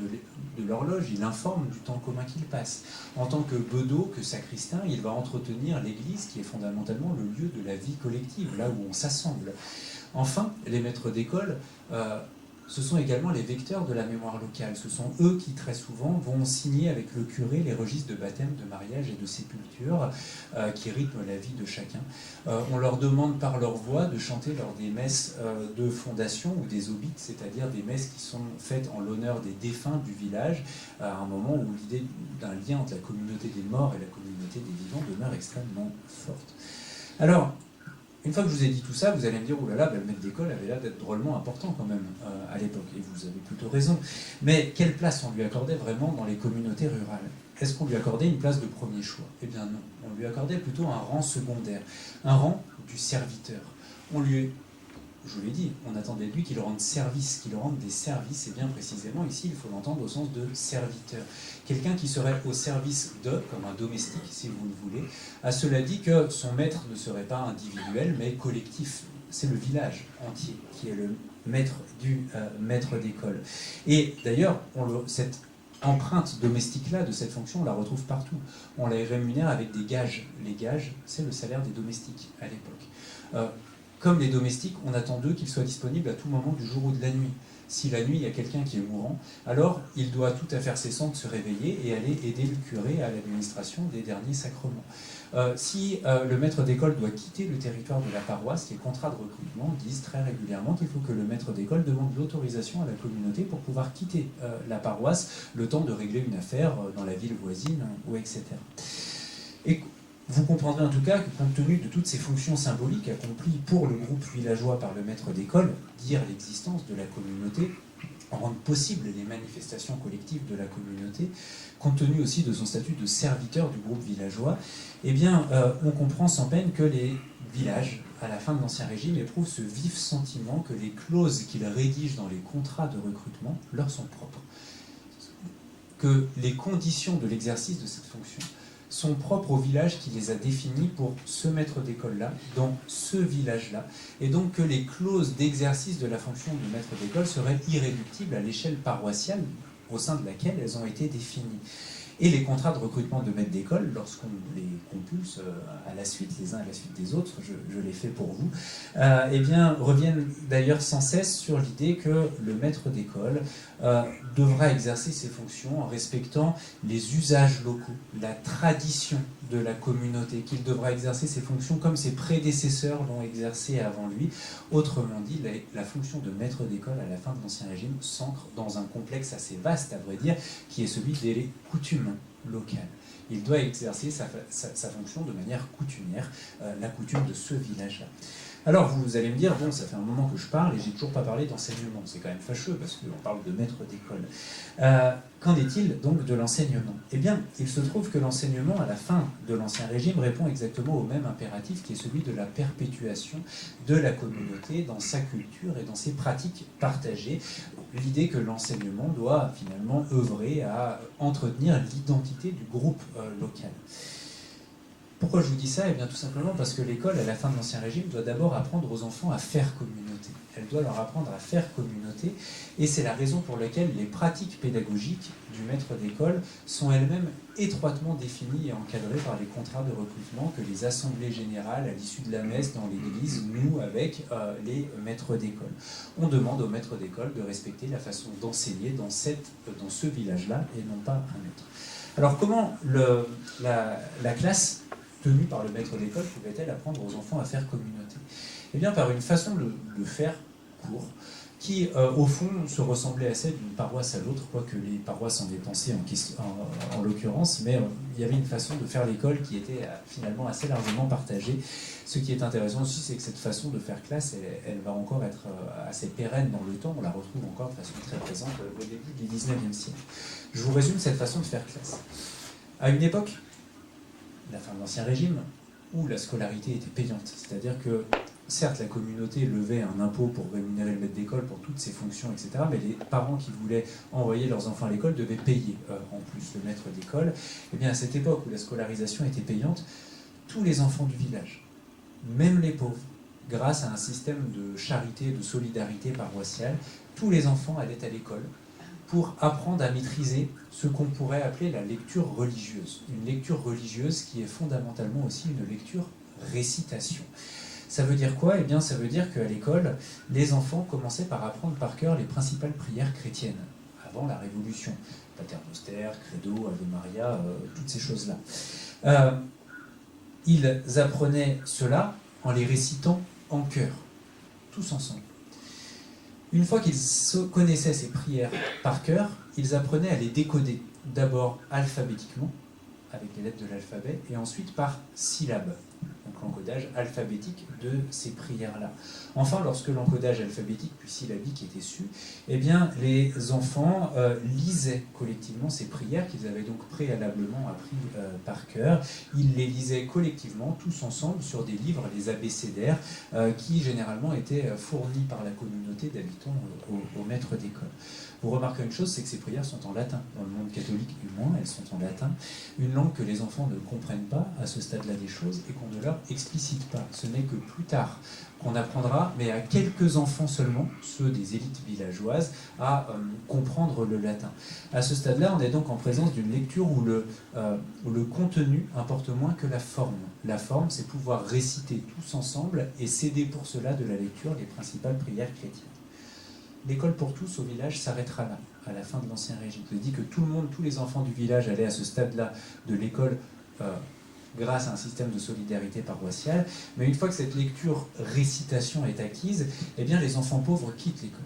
de l'horloge, il informe du temps commun qu'il passe. En tant que bedeau, que sacristain, il va entretenir l'église, qui est fondamentalement le lieu de la vie collective, là où on s'assemble. Enfin, les maîtres d'école ce sont également les vecteurs de la mémoire locale. Ce sont eux qui, très souvent, vont signer avec le curé les registres de baptême, de mariage et de sépulture qui rythment la vie de chacun. On leur demande par leur voix de chanter lors des messes de fondation ou des obits, c'est-à-dire des messes qui sont faites en l'honneur des défunts du village, à un moment où l'idée d'un lien entre la communauté des morts et la communauté des vivants demeure extrêmement forte. Alors, une fois que je vous ai dit tout ça, vous allez me dire, oh là là, le maître d'école avait l'air d'être drôlement important quand même à l'époque, et vous avez plutôt raison. Mais quelle place on lui accordait vraiment dans les communautés rurales? Est-ce qu'on lui accordait une place de premier choix? Eh bien non, on lui accordait plutôt un rang secondaire, un rang du serviteur. On lui, je vous l'ai dit, on attendait de lui qu'il rende service, qu'il rende des services, et bien précisément ici, il faut l'entendre au sens de serviteur. Quelqu'un qui serait au service de, comme un domestique, si vous le voulez. À cela dit que son maître ne serait pas individuel, mais collectif. C'est le village entier qui est le maître du maître d'école. Et d'ailleurs, cette empreinte domestique-là, de cette fonction, on la retrouve partout. On la rémunère avec des gages. Les gages, c'est le salaire des domestiques à l'époque. Comme les domestiques, on attend d'eux qu'ils soient disponibles à tout moment du jour ou de la nuit. Si la nuit, il y a quelqu'un qui est mourant, alors il doit tout à faire cessant de se réveiller et aller aider le curé à l'administration des derniers sacrements. Si le maître d'école doit quitter le territoire de la paroisse, les contrats de recrutement disent très régulièrement qu'il faut que le maître d'école demande l'autorisation à la communauté pour pouvoir quitter la paroisse, le temps de régler une affaire dans la ville voisine, ou etc. Et vous comprendrez en tout cas que, compte tenu de toutes ces fonctions symboliques accomplies pour le groupe villageois par le maître d'école, dire l'existence de la communauté, rendre possible les manifestations collectives de la communauté, compte tenu aussi de son statut de serviteur du groupe villageois, eh bien, on comprend sans peine que les villages, à la fin de l'Ancien Régime, éprouvent ce vif sentiment que les clauses qu'ils rédigent dans les contrats de recrutement leur sont propres. Que les conditions de l'exercice de cette fonction sont propres au village qui les a définis pour ce maître d'école-là, dans ce village-là, et donc que les clauses d'exercice de la fonction de maître d'école seraient irréductibles à l'échelle paroissiale au sein de laquelle elles ont été définies. Et les contrats de recrutement de maîtres d'école, lorsqu'on les compulse à la suite, les uns à la suite des autres, je l'ai fait pour vous, eh bien, reviennent d'ailleurs sans cesse sur l'idée que le maître d'école devra exercer ses fonctions en respectant les usages locaux, la tradition de la communauté, qu'il devra exercer ses fonctions comme ses prédécesseurs l'ont exercé avant lui. Autrement dit, la fonction de maître d'école à la fin de l'Ancien Régime s'ancre dans un complexe assez vaste, à vrai dire, qui est celui des coutumes locales. Il doit exercer sa fonction de manière coutumière, la coutume de ce village-là. Alors vous allez me dire, bon, ça fait un moment que je parle et j'ai toujours pas parlé d'enseignement. C'est quand même fâcheux parce qu'on parle de maître d'école. Qu'en est-il donc de l'enseignement? Eh bien, il se trouve que l'enseignement, à la fin de l'Ancien Régime, répond exactement au même impératif qui est celui de la perpétuation de la communauté dans sa culture et dans ses pratiques partagées. L'idée que l'enseignement doit finalement œuvrer à entretenir l'identité du groupe local. Pourquoi je vous dis ça? Eh bien tout simplement parce que l'école, à la fin de l'Ancien Régime, doit d'abord apprendre aux enfants à faire communauté. Elle doit leur apprendre à faire communauté, et c'est la raison pour laquelle les pratiques pédagogiques du maître d'école sont elles-mêmes étroitement définies et encadrées par les contrats de recrutement que les assemblées générales, à l'issue de la messe dans l'église, nouent avec les maîtres d'école. On demande aux maîtres d'école de respecter la façon d'enseigner dans ce village-là, et non pas un autre. Alors comment la classe tenue par le maître d'école pouvait-elle apprendre aux enfants à faire communauté? Eh bien, par une façon de faire court, qui, au fond, se ressemblait assez d'une paroisse à l'autre, quoique les paroisses en dépensaient en l'occurrence, mais il y avait une façon de faire l'école qui était finalement assez largement partagée. Ce qui est intéressant aussi, c'est que cette façon de faire classe, elle va encore être assez pérenne dans le temps, on la retrouve encore de façon très présente au début du XIXe siècle. Je vous résume cette façon de faire classe. À une époque, la fin de l'Ancien Régime, où la scolarité était payante. C'est-à-dire que, certes, la communauté levait un impôt pour rémunérer le maître d'école pour toutes ses fonctions, etc., mais les parents qui voulaient envoyer leurs enfants à l'école devaient payer en plus le maître d'école. Et bien, à cette époque où la scolarisation était payante, tous les enfants du village, même les pauvres, grâce à un système de charité, de solidarité paroissiale, tous les enfants allaient à l'école pour apprendre à maîtriser ce qu'on pourrait appeler la lecture religieuse. Une lecture religieuse qui est fondamentalement aussi une lecture récitation. Ça veut dire quoi? Eh bien, ça veut dire qu'à l'école, les enfants commençaient par apprendre par cœur les principales prières chrétiennes, avant la Révolution. Pater Noster, Credo, Ave Maria, toutes ces choses-là. Ils apprenaient cela en les récitant en chœur, tous ensemble. Une fois qu'ils connaissaient ces prières par cœur, ils apprenaient à les décoder, d'abord alphabétiquement, avec les lettres de l'alphabet, et ensuite par syllabes, donc l'encodage alphabétique de ces prières-là. Enfin, lorsque l'encodage alphabétique puis syllabique était su, eh bien, les enfants lisaient collectivement ces prières qu'ils avaient donc préalablement appris par cœur. Ils les lisaient collectivement, tous ensemble, sur des livres, les abécédaires, qui généralement étaient fournis par la communauté d'habitants au maître d'école. Vous remarquez une chose, c'est que ces prières sont en latin. Dans le monde catholique, du moins, elles sont en latin. Une langue que les enfants ne comprennent pas à ce stade-là des choses et qu'on ne leur explicite pas. Ce n'est que plus tard qu'on apprendra, mais à quelques enfants seulement, ceux des élites villageoises, à comprendre le latin. À ce stade-là, on est donc en présence d'une lecture où le contenu importe moins que la forme. La forme, c'est pouvoir réciter tous ensemble et céder pour cela de la lecture les principales prières chrétiennes. L'école pour tous au village s'arrêtera là, à la fin de l'Ancien Régime. Je dis que tout le monde, tous les enfants du village allaient à ce stade-là de l'école grâce à un système de solidarité paroissiale, mais une fois que cette lecture-récitation est acquise, eh bien les enfants pauvres quittent l'école.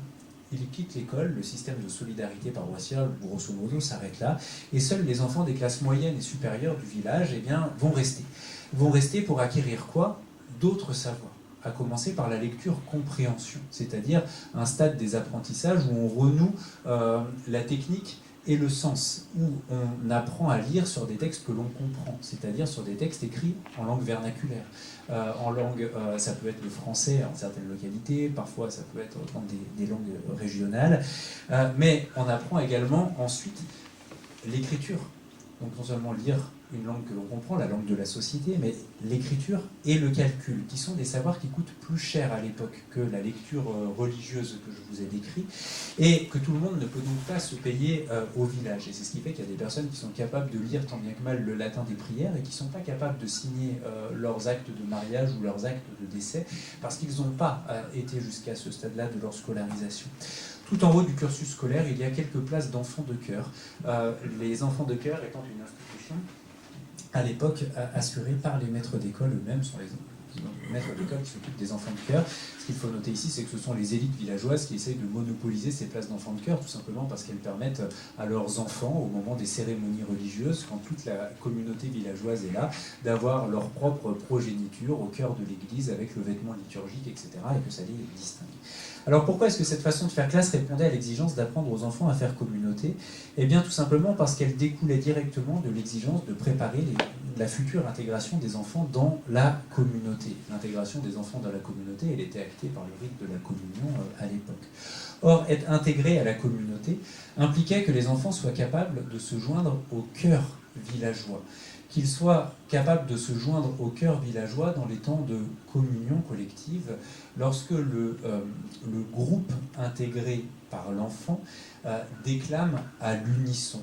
Ils quittent l'école, le système de solidarité paroissiale, grosso modo, s'arrête là, et seuls les enfants des classes moyennes et supérieures du village eh bien, vont rester. Vont rester pour acquérir quoi? D'autres savoirs. À commencer par la lecture-compréhension, c'est-à-dire un stade des apprentissages où on renoue la technique et le sens, où on apprend à lire sur des textes que l'on comprend, c'est-à-dire sur des textes écrits en langue vernaculaire. Ça peut être le français en certaines localités, parfois ça peut être des langues régionales, mais on apprend également ensuite l'écriture. Donc non seulement lire une langue que l'on comprend, la langue de la société, mais l'écriture et le calcul, qui sont des savoirs qui coûtent plus cher à l'époque que la lecture religieuse que je vous ai décrite, et que tout le monde ne peut donc pas se payer au village. Et c'est ce qui fait qu'il y a des personnes qui sont capables de lire tant bien que mal le latin des prières et qui ne sont pas capables de signer leurs actes de mariage ou leurs actes de décès, parce qu'ils n'ont pas été jusqu'à ce stade-là de leur scolarisation. Tout en haut du cursus scolaire, il y a quelques places d'enfants de chœur. Les enfants de chœur étant une institution à l'époque assurée par les maîtres d'école eux-mêmes, sont les maîtres d'école qui s'occupent des enfants de chœur. Ce qu'il faut noter ici, c'est que ce sont les élites villageoises qui essayent de monopoliser ces places d'enfants de chœur, tout simplement parce qu'elles permettent à leurs enfants, au moment des cérémonies religieuses, quand toute la communauté villageoise est là, d'avoir leur propre progéniture au cœur de l'église avec le vêtement liturgique, etc., et que ça les distingue. Alors pourquoi est-ce que cette façon de faire classe répondait à l'exigence d'apprendre aux enfants à faire communauté? Eh bien tout simplement parce qu'elle découlait directement de l'exigence de préparer la future intégration des enfants dans la communauté. L'intégration des enfants dans la communauté, elle était actée par le rite de la communion à l'époque. Or, être intégré à la communauté impliquait que les enfants soient capables de se joindre au cœur villageois, qu'ils soient capables de se joindre au cœur villageois dans les temps de communion collective, lorsque le groupe intégré par l'enfant déclame à l'unisson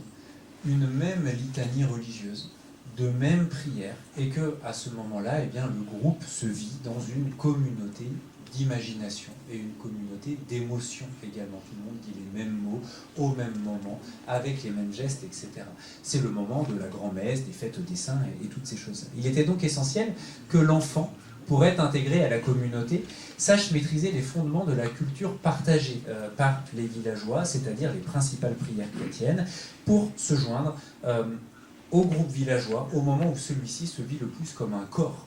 une même litanie religieuse, de même prière, et que à ce moment-là, eh bien, le groupe se vit dans une communauté d'imagination et une communauté d'émotion également. Tout le monde dit les mêmes mots au même moment, avec les mêmes gestes, etc. C'est le moment de la grand-messe, des fêtes des saints et toutes ces choses-là. Il était donc essentiel que l'enfant, pour être intégré à la communauté, sache maîtriser les fondements de la culture partagée par les villageois, c'est-à-dire les principales prières chrétiennes, pour se joindre au groupe villageois au moment où celui-ci se vit le plus comme un corps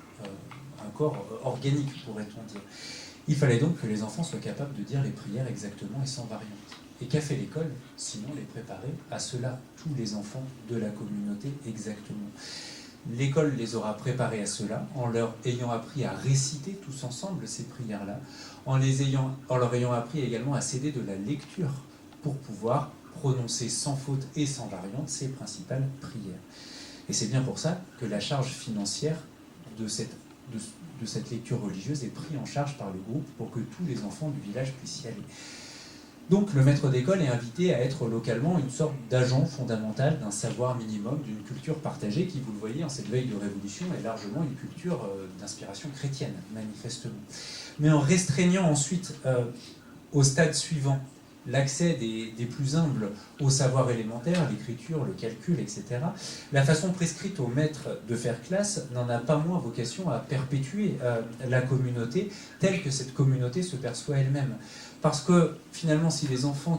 organique, pourrait-on dire. Il fallait donc que les enfants soient capables de dire les prières exactement et sans variante. Et qu'a fait l'école, sinon les préparer à cela, tous les enfants de la communauté exactement. L'école les aura préparés à cela, en leur ayant appris à réciter tous ensemble ces prières-là, en leur ayant appris également à céder de la lecture pour pouvoir prononcer sans faute et sans variante ces principales prières. Et c'est bien pour ça que la charge financière de cette lecture religieuse est prise en charge par le groupe pour que tous les enfants du village puissent y aller. Donc le maître d'école est invité à être localement une sorte d'agent fondamental d'un savoir minimum, d'une culture partagée qui, vous le voyez, en cette veille de révolution, est largement une culture d'inspiration chrétienne, manifestement. Mais en restreignant ensuite au stade suivant l'accès des plus humbles au savoir élémentaire, l'écriture, le calcul, etc., la façon prescrite au maître de faire classe n'en a pas moins vocation à perpétuer la communauté telle que cette communauté se perçoit elle-même. Parce que finalement, si les enfants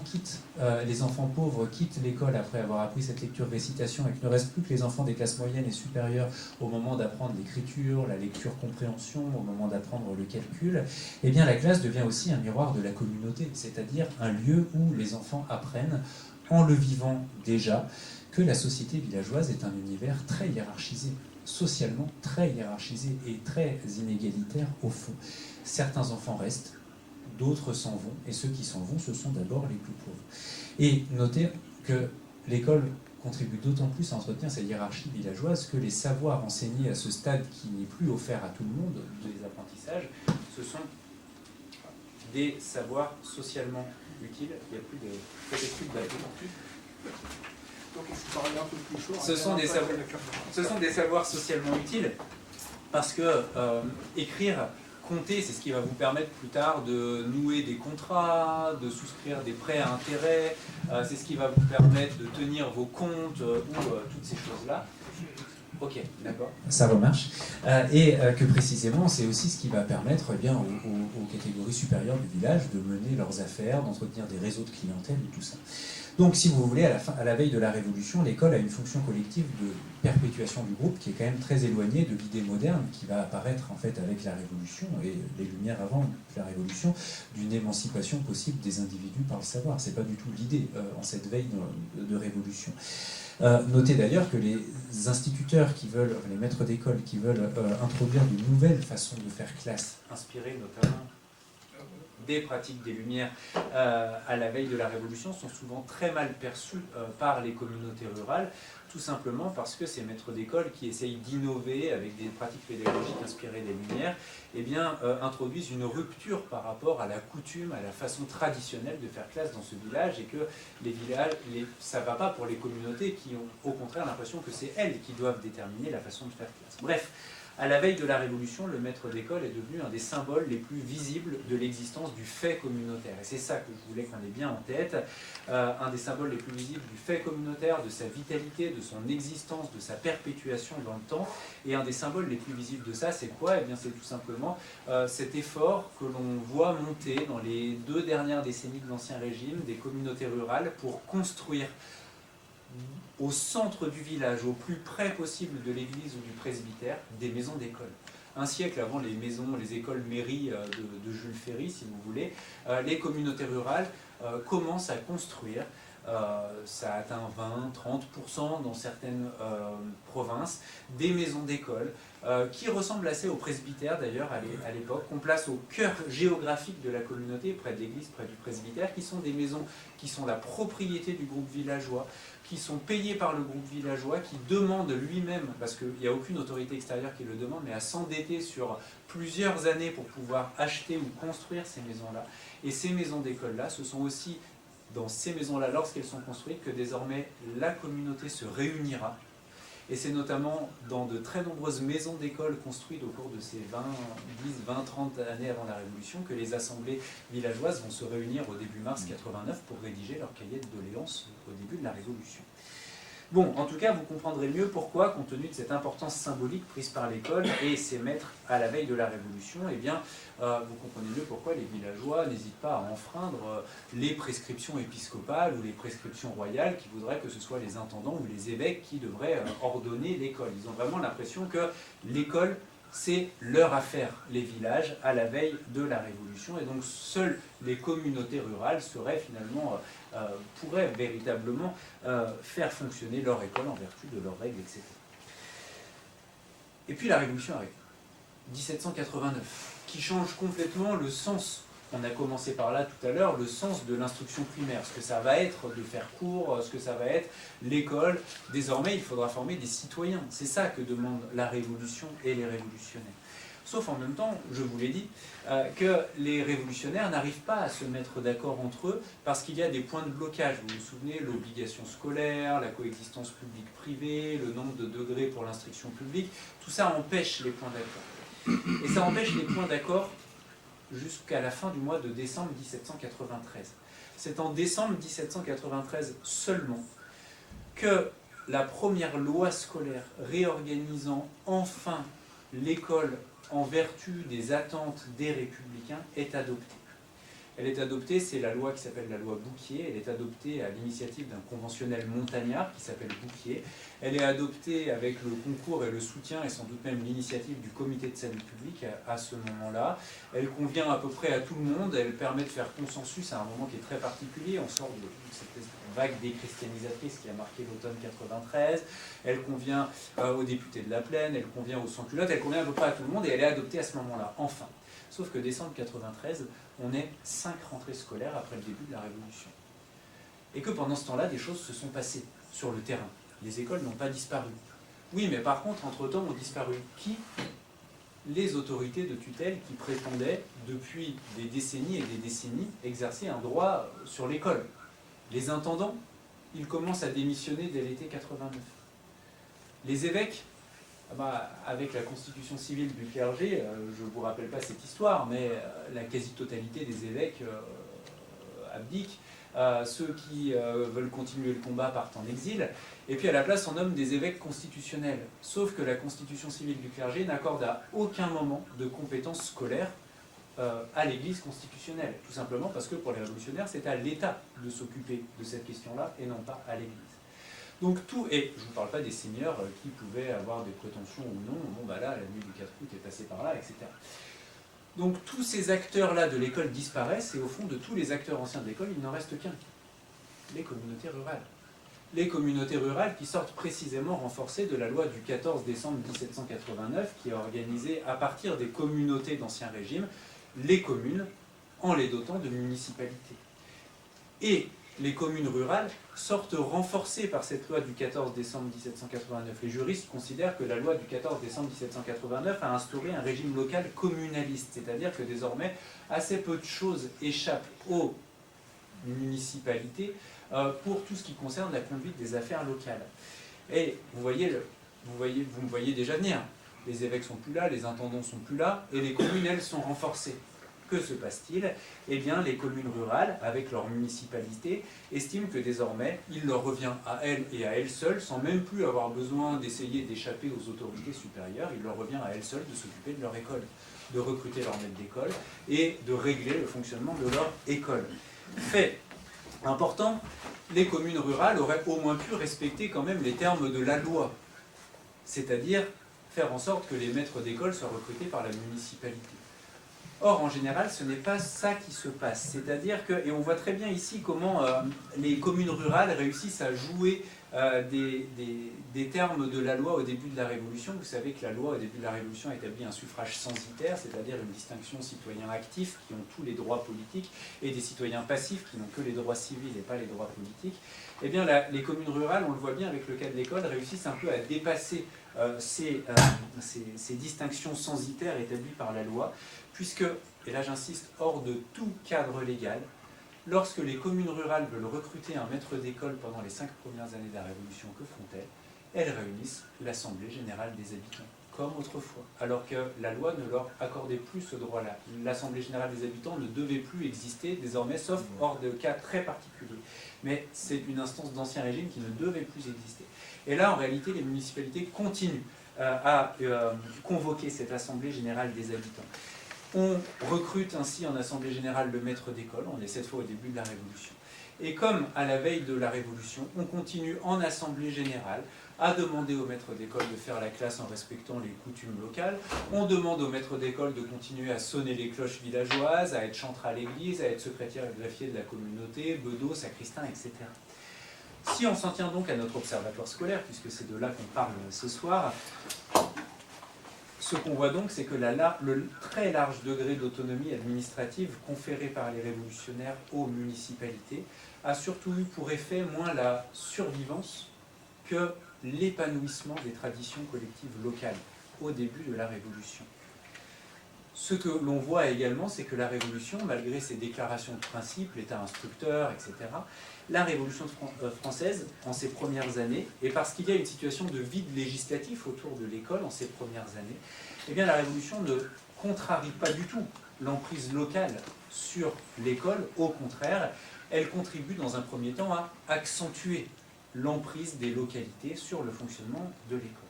pauvres quittent l'école après avoir appris cette lecture-récitation et qu'il ne reste plus que les enfants des classes moyennes et supérieures au moment d'apprendre l'écriture, la lecture-compréhension, au moment d'apprendre le calcul, eh bien la classe devient aussi un miroir de la communauté, c'est-à-dire un lieu où les enfants apprennent, en le vivant déjà, que la société villageoise est un univers très hiérarchisé, socialement très hiérarchisé et très inégalitaire au fond. Certains enfants restent, d'autres s'en vont, et ceux qui s'en vont, ce sont d'abord les plus pauvres. Et notez que l'école contribue d'autant plus à entretenir cette hiérarchie villageoise que les savoirs enseignés à ce stade qui n'est plus offert à tout le monde, des apprentissages, ce sont des savoirs socialement utiles. Il n'y a plus de... peut-être plus de bateau. Donc il faut parler un peu plus chaud. Ce sont des savoirs socialement utiles parce que écrire, compter, c'est ce qui va vous permettre plus tard de nouer des contrats, de souscrire des prêts à intérêt, c'est ce qui va vous permettre de tenir vos comptes ou toutes ces choses-là. Ok, d'accord. Ça remarche. Et que précisément, c'est aussi ce qui va permettre eh bien, aux catégories supérieures du village de mener leurs affaires, d'entretenir des réseaux de clientèle et tout ça. Donc, si vous voulez, à la veille de la Révolution, l'école a une fonction collective de perpétuation du groupe qui est quand même très éloignée de l'idée moderne qui va apparaître en fait avec la Révolution et les Lumières avant la Révolution d'une émancipation possible des individus par le savoir. C'est pas du tout l'idée en cette veille de Révolution. Notez d'ailleurs que les instituteurs qui veulent, les maîtres d'école qui veulent introduire de nouvelles façons de faire classe, inspirées notamment des pratiques des Lumières à la veille de la Révolution, sont souvent très mal perçus par les communautés rurales, tout simplement parce que ces maîtres d'école qui essayent d'innover avec des pratiques pédagogiques inspirées des Lumières, eh bien, introduisent une rupture par rapport à la coutume, à la façon traditionnelle de faire classe dans ce village, et que les villages, ça ne va pas pour les communautés qui ont au contraire l'impression que c'est elles qui doivent déterminer la façon de faire classe. Bref, à la veille de la Révolution, le maître d'école est devenu un des symboles les plus visibles de l'existence du fait communautaire. Et c'est ça que je voulais qu'on ait bien en tête. Un des symboles les plus visibles du fait communautaire, de sa vitalité, de son existence, de sa perpétuation dans le temps. Et un des symboles les plus visibles de ça, c'est quoi? Eh bien, c'est tout simplement cet effort que l'on voit monter dans les 2 dernières décennies de l'Ancien Régime des communautés rurales pour construire au centre du village, au plus près possible de l'église ou du presbytère, des maisons d'école. Un siècle avant les maisons, les écoles mairies de Jules Ferry, si vous voulez, les communautés rurales commencent à construire. Ça atteint 20-30% dans certaines provinces, des maisons d'école qui ressemblent assez au presbytère d'ailleurs à l'époque, qu'on place au cœur géographique de la communauté, près de l'église, près du presbytère, qui sont des maisons qui sont la propriété du groupe villageois, qui sont payés par le groupe villageois, qui demande lui-même, parce qu'il n'y a aucune autorité extérieure qui le demande, mais à s'endetter sur plusieurs années pour pouvoir acheter ou construire ces maisons-là. Et ces maisons d'école-là, ce sont aussi dans ces maisons-là, lorsqu'elles sont construites, que désormais la communauté se réunira. Et c'est notamment dans de très nombreuses maisons d'école construites au cours de ces 10, 20, 30 années avant la Révolution que les assemblées villageoises vont se réunir au début mars 89 pour rédiger leur cahier de doléances au début de la Révolution. Bon, en tout cas, vous comprendrez mieux pourquoi, compte tenu de cette importance symbolique prise par l'école et ses maîtres à la veille de la Révolution, eh bien, vous comprenez mieux pourquoi les villageois n'hésitent pas à enfreindre les prescriptions épiscopales ou les prescriptions royales qui voudraient que ce soit les intendants ou les évêques qui devraient ordonner l'école. Ils ont vraiment l'impression que l'école, c'est leur affaire, les villages, à la veille de la Révolution. Et donc, seules les communautés rurales seraient finalement, pourraient véritablement faire fonctionner leur école en vertu de leurs règles, etc. Et puis la Révolution arrive, 1789, qui change complètement le sens. On a commencé par là tout à l'heure, le sens de l'instruction primaire, ce que ça va être de faire cours, ce que ça va être l'école. Désormais, il faudra former des citoyens. C'est ça que demande la Révolution et les révolutionnaires. Sauf en même temps, je vous l'ai dit, que les révolutionnaires n'arrivent pas à se mettre d'accord entre eux parce qu'il y a des points de blocage. Vous vous souvenez, l'obligation scolaire, la coexistence publique-privée, le nombre de degrés pour l'instruction publique, tout ça empêche les points d'accord. Et ça empêche les points d'accord jusqu'à la fin du mois de décembre 1793. C'est en décembre 1793 seulement que la première loi scolaire réorganisant enfin l'école en vertu des attentes des républicains est adoptée. Elle est adoptée, c'est la loi qui s'appelle la loi Bouquier, elle est adoptée à l'initiative d'un conventionnel montagnard qui s'appelle Bouquier. Elle est adoptée avec le concours et le soutien et sans doute même l'initiative du comité de salut public à ce moment-là. Elle convient à peu près à tout le monde, elle permet de faire consensus à un moment qui est très particulier, on sort de cette vague déchristianisatrice qui a marqué l'automne 93, elle convient aux députés de la Plaine, elle convient aux sans-culottes, elle convient à peu près à tout le monde et elle est adoptée à ce moment-là, enfin. Sauf que décembre 93, on est 5 rentrées scolaires après le début de la Révolution. Et que pendant ce temps-là, des choses se sont passées sur le terrain. Les écoles n'ont pas disparu. Oui, mais par contre, entre-temps, ont disparu qui? Les autorités de tutelle qui prétendaient, depuis des décennies et des décennies, exercer un droit sur l'école. Les intendants, ils commencent à démissionner dès l'été 89. Les évêques, avec la constitution civile du clergé, je ne vous rappelle pas cette histoire, mais la quasi-totalité des évêques abdiquent. Ceux qui veulent continuer le combat partent en exil. Et puis à la place, on nomme des évêques constitutionnels. Sauf que la constitution civile du clergé n'accorde à aucun moment de compétences scolaires à l'Église constitutionnelle. Tout simplement parce que pour les révolutionnaires, c'est à l'État de s'occuper de cette question-là et non pas à l'Église. Donc tout, et je ne vous parle pas des seigneurs qui pouvaient avoir des prétentions ou non, bon bah là, la nuit du 4 août est passée par là, etc. Donc tous ces acteurs-là de l'école disparaissent, et au fond de tous les acteurs anciens de l'école, il n'en reste qu'un, les communautés rurales. Les communautés rurales qui sortent précisément renforcées de la loi du 14 décembre 1789, qui a organisé à partir des communautés d'Ancien Régime, les communes, en les dotant de municipalités. Et les communes rurales sortent renforcées par cette loi du 14 décembre 1789. Les juristes considèrent que la loi du 14 décembre 1789 a instauré un régime local communaliste, c'est-à-dire que désormais assez peu de choses échappent aux municipalités pour tout ce qui concerne la conduite des affaires locales. Et vous me voyez déjà venir. Les évêques sont plus là, les intendants sont plus là, et les communes, elles, sont renforcées. Que se passe-t-il? Eh bien, les communes rurales, avec leur municipalité, estiment que désormais, il leur revient à elles et à elles seules, sans même plus avoir besoin d'essayer d'échapper aux autorités supérieures, il leur revient à elles seules de s'occuper de leur école, de recruter leur maître d'école et de régler le fonctionnement de leur école. Fait important, les communes rurales auraient au moins pu respecter quand même les termes de la loi, c'est-à-dire faire en sorte que les maîtres d'école soient recrutés par la municipalité. Or, en général, ce n'est pas ça qui se passe. C'est-à-dire que, et on voit très bien ici comment les communes rurales réussissent à jouer des termes de la loi au début de la Révolution. Vous savez que la loi, au début de la Révolution, établit un suffrage censitaire, c'est-à-dire une distinction citoyens actifs qui ont tous les droits politiques et des citoyens passifs qui n'ont que les droits civils et pas les droits politiques. Eh bien, les communes rurales, on le voit bien avec le cas de l'école, réussissent un peu à dépasser ces distinctions censitaires établies par la loi, puisque, et là j'insiste, hors de tout cadre légal, lorsque les communes rurales veulent recruter un maître d'école pendant les 5 premières années de la Révolution, que font-elles? Elles réunissent l'Assemblée générale des habitants, comme autrefois, alors que la loi ne leur accordait plus ce droit-là. L'Assemblée générale des habitants ne devait plus exister désormais, sauf hors de cas très particuliers. Mais c'est une instance d'Ancien Régime qui ne devait plus exister. Et là, en réalité, les municipalités continuent à convoquer cette Assemblée générale des habitants. On recrute ainsi en Assemblée générale le maître d'école, on est cette fois au début de la Révolution. Et comme à la veille de la Révolution, on continue en Assemblée générale à demander au maître d'école de faire la classe en respectant les coutumes locales, on demande au maître d'école de continuer à sonner les cloches villageoises, à être chantre à l'église, à être secrétaire et greffier de la communauté, bedeau, sacristain, etc. Si on s'en tient donc à notre observatoire scolaire, puisque c'est de là qu'on parle ce soir, ce qu'on voit donc, c'est que le très large degré d'autonomie administrative conféré par les révolutionnaires aux municipalités a surtout eu pour effet moins la survivance que l'épanouissement des traditions collectives locales au début de la Révolution. Ce que l'on voit également, c'est que la Révolution, malgré ses déclarations de principe, l'État instructeur, etc., la Révolution française, en ses premières années, et parce qu'il y a une situation de vide législatif autour de l'école en ces premières années, eh bien la Révolution ne contrarie pas du tout l'emprise locale sur l'école. Au contraire, elle contribue dans un premier temps à accentuer l'emprise des localités sur le fonctionnement de l'école.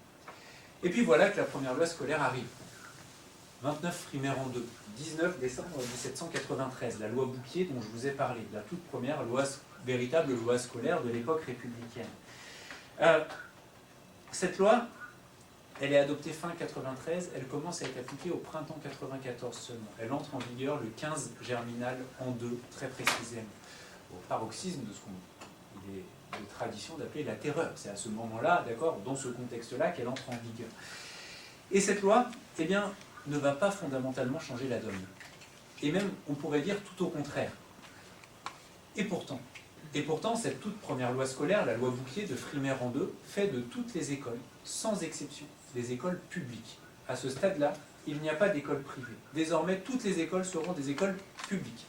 Et puis voilà que la première loi scolaire arrive. 29 Frimaire en 2, 19 décembre 1793, la loi Bouquier dont je vous ai parlé, la toute première loi, véritable loi scolaire de l'époque républicaine. Cette loi, elle est adoptée fin 93, elle commence à être appliquée au printemps 94 seulement. Elle entre en vigueur le 15 germinal en 2, très précisément, au paroxysme de ce qu'il est de tradition d'appeler la terreur. C'est à ce moment-là, d'accord, dans ce contexte-là, qu'elle entre en vigueur. Et cette loi, eh bien, ne va pas fondamentalement changer la donne. Et même, on pourrait dire tout au contraire. Et pourtant, cette toute première loi scolaire, la loi Bouquier de Frimaire en 2, fait de toutes les écoles, sans exception, des écoles publiques. À ce stade-là, il n'y a pas d'école privée. Désormais, toutes les écoles seront des écoles publiques.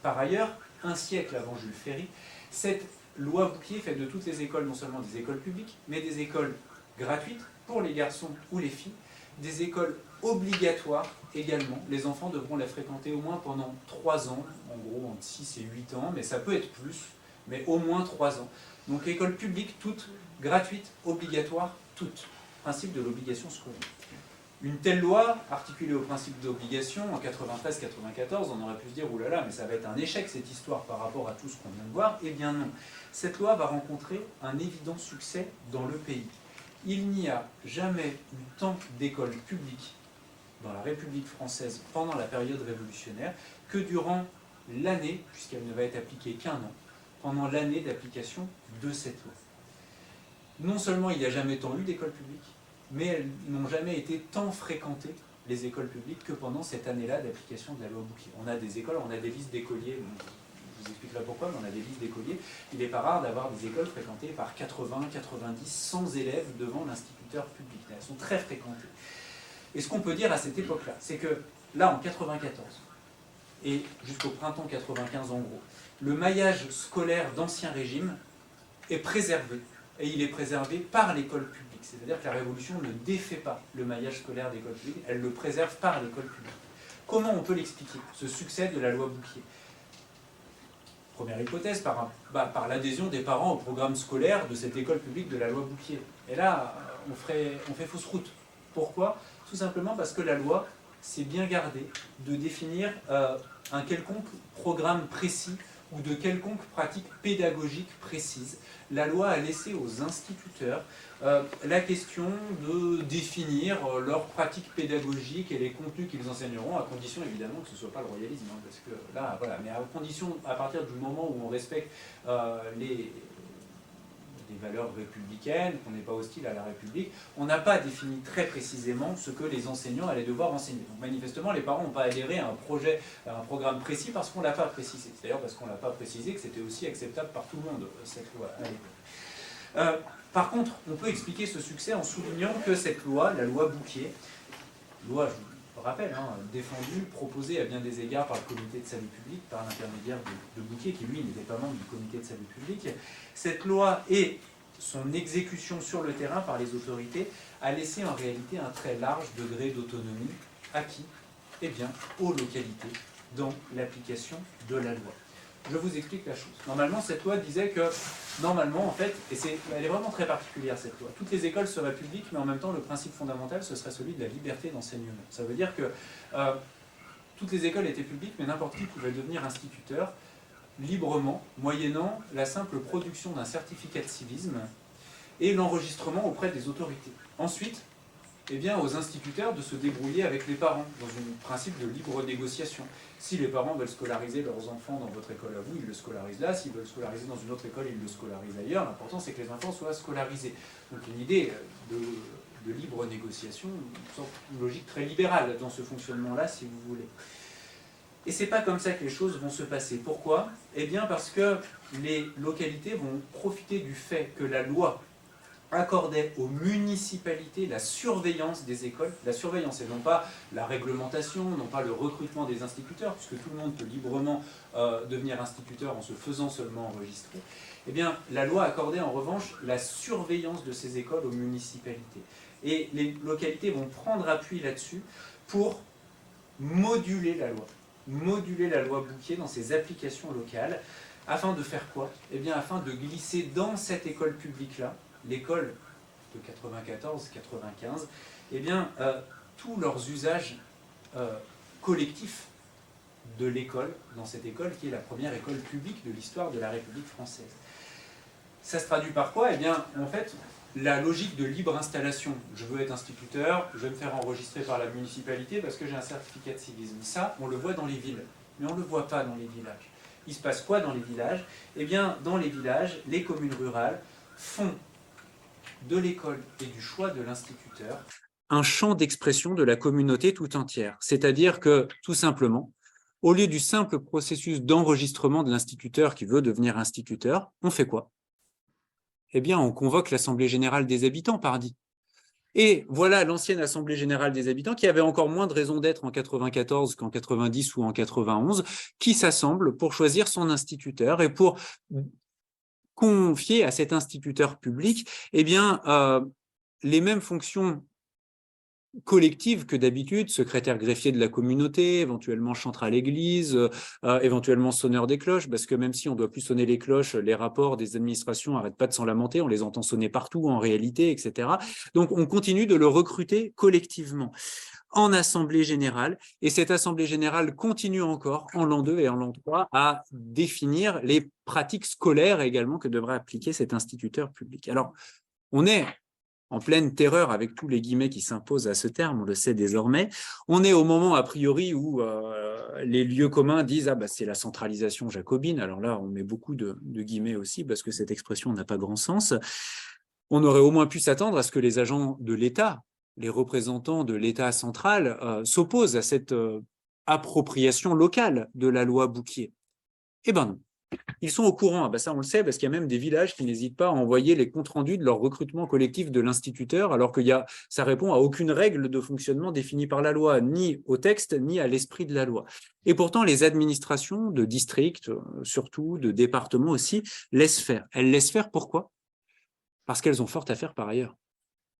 Par ailleurs, un siècle avant Jules Ferry, cette loi Bouquier fait de toutes les écoles non seulement des écoles publiques, mais des écoles gratuites pour les garçons ou les filles, des écoles obligatoires également. Les enfants devront la fréquenter au moins pendant 3 ans, en gros entre 6 et 8 ans, mais ça peut être plus, mais au moins 3 ans. Donc écoles publiques, toutes gratuites, obligatoires, toutes. Principe de l'obligation scolaire. Une telle loi, articulée au principe d'obligation, en 93-94, on aurait pu se dire, oulala, mais ça va être un échec cette histoire par rapport à tout ce qu'on vient de voir. Eh bien non. Cette loi va rencontrer un évident succès dans le pays. Il n'y a jamais eu tant d'écoles publiques dans la République française pendant la période révolutionnaire que durant l'année, puisqu'elle ne va être appliquée qu'1 an, pendant l'année d'application de cette loi. Non seulement il n'y a jamais tant eu d'écoles publiques, mais elles n'ont jamais été tant fréquentées, les écoles publiques, que pendant cette année-là d'application de la loi Bouquier. On a des écoles, on a des listes d'écoliers, je vous expliquerai pourquoi, mais on a des listes d'écoliers. Il n'est pas rare d'avoir des écoles fréquentées par 80, 90, 100 élèves devant l'instituteur public. Elles sont très fréquentées. Et ce qu'on peut dire à cette époque-là, c'est que là, en 94, et jusqu'au printemps 95 en gros, le maillage scolaire d'Ancien Régime est préservé. Et il est préservé par l'école publique. C'est-à-dire que la Révolution ne défait pas le maillage scolaire d'école publique, elle le préserve par l'école publique. Comment on peut l'expliquer, ce succès de la loi Bouquier? Première hypothèse, par l'adhésion des parents au programme scolaire de cette école publique de la loi Bouquier. Et là, on fait fausse route. Pourquoi? Tout simplement parce que la loi s'est bien gardée de définir un quelconque programme précis ou de quelconque pratique pédagogique précise. La loi a laissé aux instituteurs la question de définir leur pratique pédagogique et les contenus qu'ils enseigneront, à condition évidemment que ce ne soit pas le royalisme, hein, parce que là, voilà, mais à condition, à partir du moment où on respecte les valeurs républicaines, qu'on n'est pas hostile à la République, on n'a pas défini très précisément ce que les enseignants allaient devoir enseigner. Donc manifestement, les parents n'ont pas adhéré à un projet, à un programme précis parce qu'on ne l'a pas précisé. C'est d'ailleurs parce qu'on ne l'a pas précisé que c'était aussi acceptable par tout le monde, cette loi à l'époque. Par contre, on peut expliquer ce succès en soulignant que cette loi, la loi Bouquier, loi, je vous rappelle, hein, défendue, proposée à bien des égards par le comité de salut public, par l'intermédiaire de Bouquier, qui lui n'était pas membre du comité de salut public, cette loi et son exécution sur le terrain par les autorités a laissé en réalité un très large degré d'autonomie à qui? Eh bien, aux localités, dans l'application de la loi. Je vous explique la chose. Normalement, cette loi disait que, normalement, en fait, et elle est vraiment très particulière, cette loi, toutes les écoles seraient publiques, mais en même temps, le principe fondamental, ce serait celui de la liberté d'enseignement. Ça veut dire que toutes les écoles étaient publiques, mais n'importe qui pouvait devenir instituteur librement, moyennant la simple production d'un certificat de civisme et l'enregistrement auprès des autorités. Ensuite, eh bien, aux instituteurs de se débrouiller avec les parents, dans un principe de libre négociation. Si les parents veulent scolariser leurs enfants dans votre école à vous, ils le scolarisent là. S'ils veulent scolariser dans une autre école, ils le scolarisent ailleurs. L'important, c'est que les enfants soient scolarisés. Donc une idée de libre négociation, une logique très libérale dans ce fonctionnement-là, si vous voulez. Et c'est pas comme ça que les choses vont se passer. Pourquoi? Eh bien parce que les localités vont profiter du fait que la loi accordait aux municipalités la surveillance des écoles, la surveillance et non pas la réglementation, non pas le recrutement des instituteurs, puisque tout le monde peut librement devenir instituteur en se faisant seulement enregistrer, eh bien la loi accordait en revanche la surveillance de ces écoles aux municipalités. Et les localités vont prendre appui là-dessus pour moduler la loi Bouquier dans ses applications locales, afin de faire quoi? Eh bien afin de glisser dans cette école publique-là, l'école de 94-95, eh bien, tous leurs usages collectifs de l'école, dans cette école qui est la première école publique de l'histoire de la République française. Ça se traduit par quoi? Eh bien, en fait, la logique de libre installation. Je veux être instituteur, je vais me faire enregistrer par la municipalité parce que j'ai un certificat de civisme. Ça, on le voit dans les villes, mais on ne le voit pas dans les villages. Il se passe quoi dans les villages? Eh bien, dans les villages, les communes rurales font de l'école et du choix de l'instituteur un champ d'expression de la communauté tout entière. C'est-à-dire que, tout simplement, au lieu du simple processus d'enregistrement de l'instituteur qui veut devenir instituteur, on fait quoi? Eh bien, on convoque l'Assemblée générale des habitants, pardi. Et voilà l'ancienne Assemblée générale des habitants, qui avait encore moins de raison d'être en 94 qu'en 90 ou en 91, qui s'assemble pour choisir son instituteur et pour confier à cet instituteur public eh bien, les mêmes fonctions collectives que d'habitude, secrétaire greffier de la communauté, éventuellement chantre à l'église, éventuellement sonneur des cloches, parce que même si on ne doit plus sonner les cloches, les rapports des administrations n'arrêtent pas de s'en lamenter, on les entend sonner partout en réalité, etc. Donc on continue de le recruter collectivement en assemblée générale, et cette assemblée générale continue encore en l'an 2 et en l'an 3 à définir les pratiques scolaires également que devrait appliquer cet instituteur public. Alors, on est en pleine terreur avec tous les guillemets qui s'imposent à ce terme, on le sait désormais. On est au moment a priori où les lieux communs disent « Ah bah c'est la centralisation jacobine ». Alors là, on met beaucoup de guillemets aussi parce que cette expression n'a pas grand sens. On aurait au moins pu s'attendre à ce que les agents de l'État, les représentants de l'État central s'opposent à cette appropriation locale de la loi Bouquier. Eh ben non. Ils sont au courant, ah ben ça on le sait, parce qu'il y a même des villages qui n'hésitent pas à envoyer les comptes rendus de leur recrutement collectif de l'instituteur, alors que ça répond à aucune règle de fonctionnement définie par la loi, ni au texte, ni à l'esprit de la loi. Et pourtant, les administrations de districts, surtout de départements aussi, laissent faire. Elles laissent faire pourquoi? Parce qu'elles ont fort à faire par ailleurs.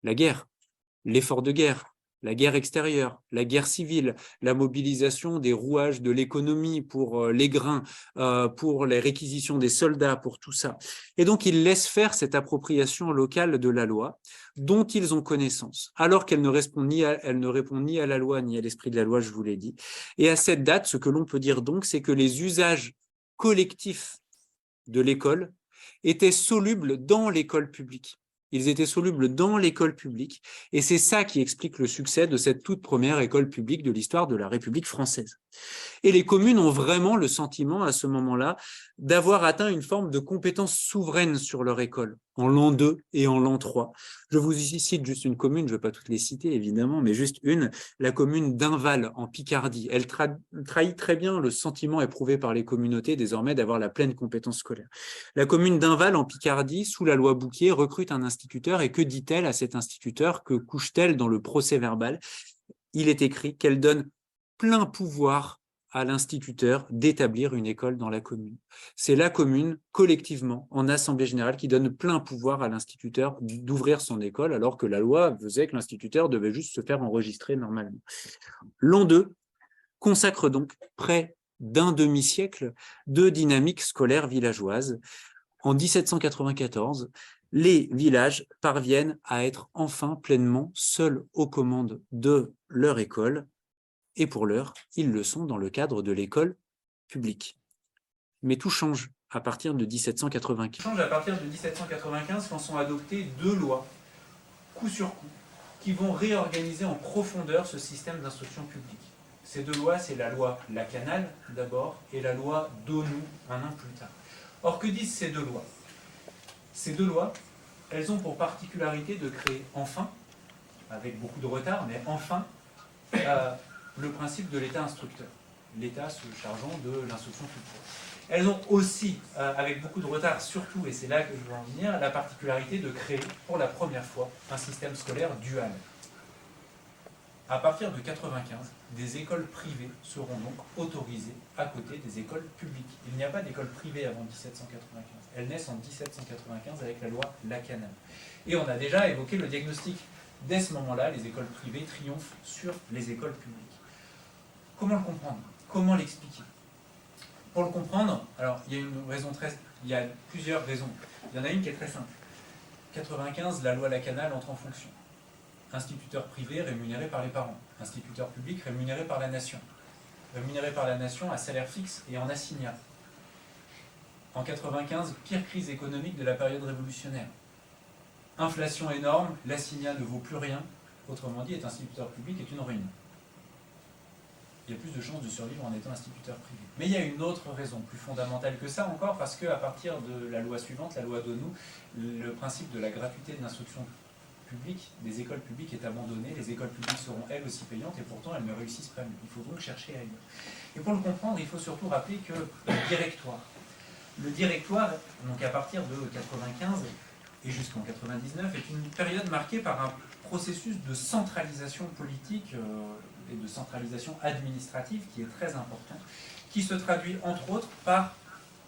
La guerre, l'effort de guerre, la guerre extérieure, la guerre civile, la mobilisation des rouages de l'économie pour les grains, pour les réquisitions des soldats, pour tout ça. Et donc, ils laissent faire cette appropriation locale de la loi dont ils ont connaissance, alors qu'elle ne répond ni à la loi ni à l'esprit de la loi, je vous l'ai dit. Et à cette date, ce que l'on peut dire donc, c'est que les usages collectifs de l'école étaient solubles dans l'école publique. Ils étaient solubles dans l'école publique, et c'est ça qui explique le succès de cette toute première école publique de l'histoire de la République française. Et les communes ont vraiment le sentiment, à ce moment-là, d'avoir atteint une forme de compétence souveraine sur leur école, en l'an 2 et en l'an 3. Je vous cite juste une commune, je ne vais pas toutes les citer, évidemment, mais juste une, la commune d'Inval, en Picardie. Elle trahit très bien le sentiment éprouvé par les communautés, désormais, d'avoir la pleine compétence scolaire. La commune d'Inval, en Picardie, sous la loi Bouquier, recrute un instituteur, et que dit-elle à cet instituteur? Que couche-t-elle dans le procès-verbal? Il est écrit qu'elle donne plein pouvoir à l'instituteur d'établir une école dans la commune. C'est la commune, collectivement, en assemblée générale, qui donne plein pouvoir à l'instituteur d'ouvrir son école, alors que la loi faisait que l'instituteur devait juste se faire enregistrer normalement. L'an 2 consacre donc près d'un demi-siècle de dynamique scolaire villageoise. En 1794, les villages parviennent à être enfin pleinement seuls aux commandes de leur école, et pour l'heure, ils le sont dans le cadre de l'école publique. Mais tout change à partir de 1795. Tout change à partir de 1795 quand sont adoptées deux lois, coup sur coup, qui vont réorganiser en profondeur ce système d'instruction publique. Ces deux lois, c'est la loi Lacanal d'abord et la loi Daunou un an plus tard. Or, que disent ces deux lois? Ces deux lois, elles ont pour particularité de créer enfin, avec beaucoup de retard, mais enfin, le principe de l'État instructeur, l'État se chargeant de l'instruction toute courte. Elles ont aussi, avec beaucoup de retard surtout, et c'est là que je veux en venir, la particularité de créer pour la première fois un système scolaire dual. À partir de 1995, des écoles privées seront donc autorisées à côté des écoles publiques. Il n'y a pas d'école privée avant 1795. Elles naissent en 1795 avec la loi Lacanal. Et on a déjà évoqué le diagnostic. Dès ce moment-là, les écoles privées triomphent sur les écoles publiques. Comment le comprendre? Comment l'expliquer? Pour le comprendre, alors il y a plusieurs raisons. Il y en a une qui est très simple. 1995, la loi Lacanal entre en fonction. Instituteurs privés rémunérés par les parents, instituteurs publics rémunérés par la nation. Rémunérés par la nation à salaire fixe et en assignat. En 1995, pire crise économique de la période révolutionnaire. Inflation énorme, l'assignat ne vaut plus rien, autrement dit, être instituteur public est une ruine. Il y a plus de chances de survivre en étant instituteur privé. Mais il y a une autre raison, plus fondamentale que ça encore, parce qu'à partir de la loi suivante, la loi Donou, le principe de la gratuité de l'instruction publique, des écoles publiques est abandonné, les écoles publiques seront elles aussi payantes et pourtant elles ne réussissent pas mieux. Il faut donc chercher ailleurs. Et pour le comprendre, il faut surtout rappeler que le directoire, donc à partir de 1995 et jusqu'en 1999, est une période marquée par un processus de centralisation politique et de centralisation administrative qui est très important, qui se traduit entre autres par,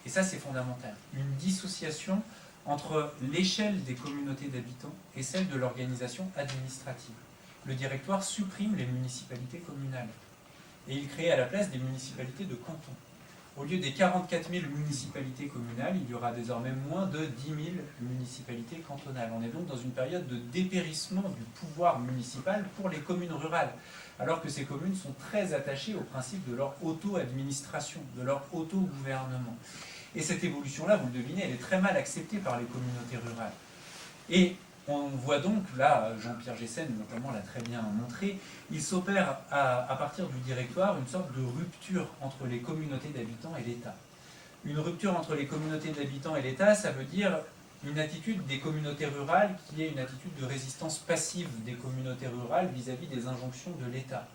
et ça c'est fondamental, une dissociation entre l'échelle des communautés d'habitants et celle de l'organisation administrative. Le directoire supprime les municipalités communales et il crée à la place des municipalités de canton. Au lieu des 44 000 municipalités communales, il y aura désormais moins de 10 000 municipalités cantonales. On est donc dans une période de dépérissement du pouvoir municipal pour les communes rurales, alors que ces communes sont très attachées au principe de leur auto-administration, de leur auto-gouvernement. Et cette évolution-là, vous le devinez, elle est très mal acceptée par les communautés rurales. Et on voit donc, là, Jean-Pierre Gessen notamment l'a très bien montré, il s'opère à partir du directoire une sorte de rupture entre les communautés d'habitants et l'État. Une rupture entre les communautés d'habitants et l'État, ça veut dire une attitude des communautés rurales qui est une attitude de résistance passive des communautés rurales vis-à-vis des injonctions de l'État.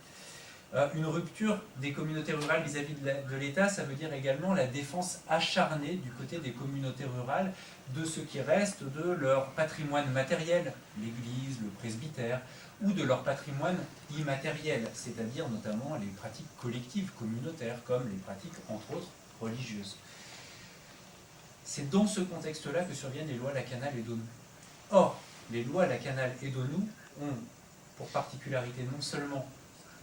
Une rupture des communautés rurales vis-à-vis de l'État, ça veut dire également la défense acharnée du côté des communautés rurales de ce qui reste de leur patrimoine matériel, l'église, le presbytère, ou de leur patrimoine immatériel, c'est-à-dire notamment les pratiques collectives communautaires, comme les pratiques, entre autres, religieuses. C'est dans ce contexte-là que surviennent les lois Lacanal et Donou. Or, les lois Lacanal et Donou ont pour particularité non seulement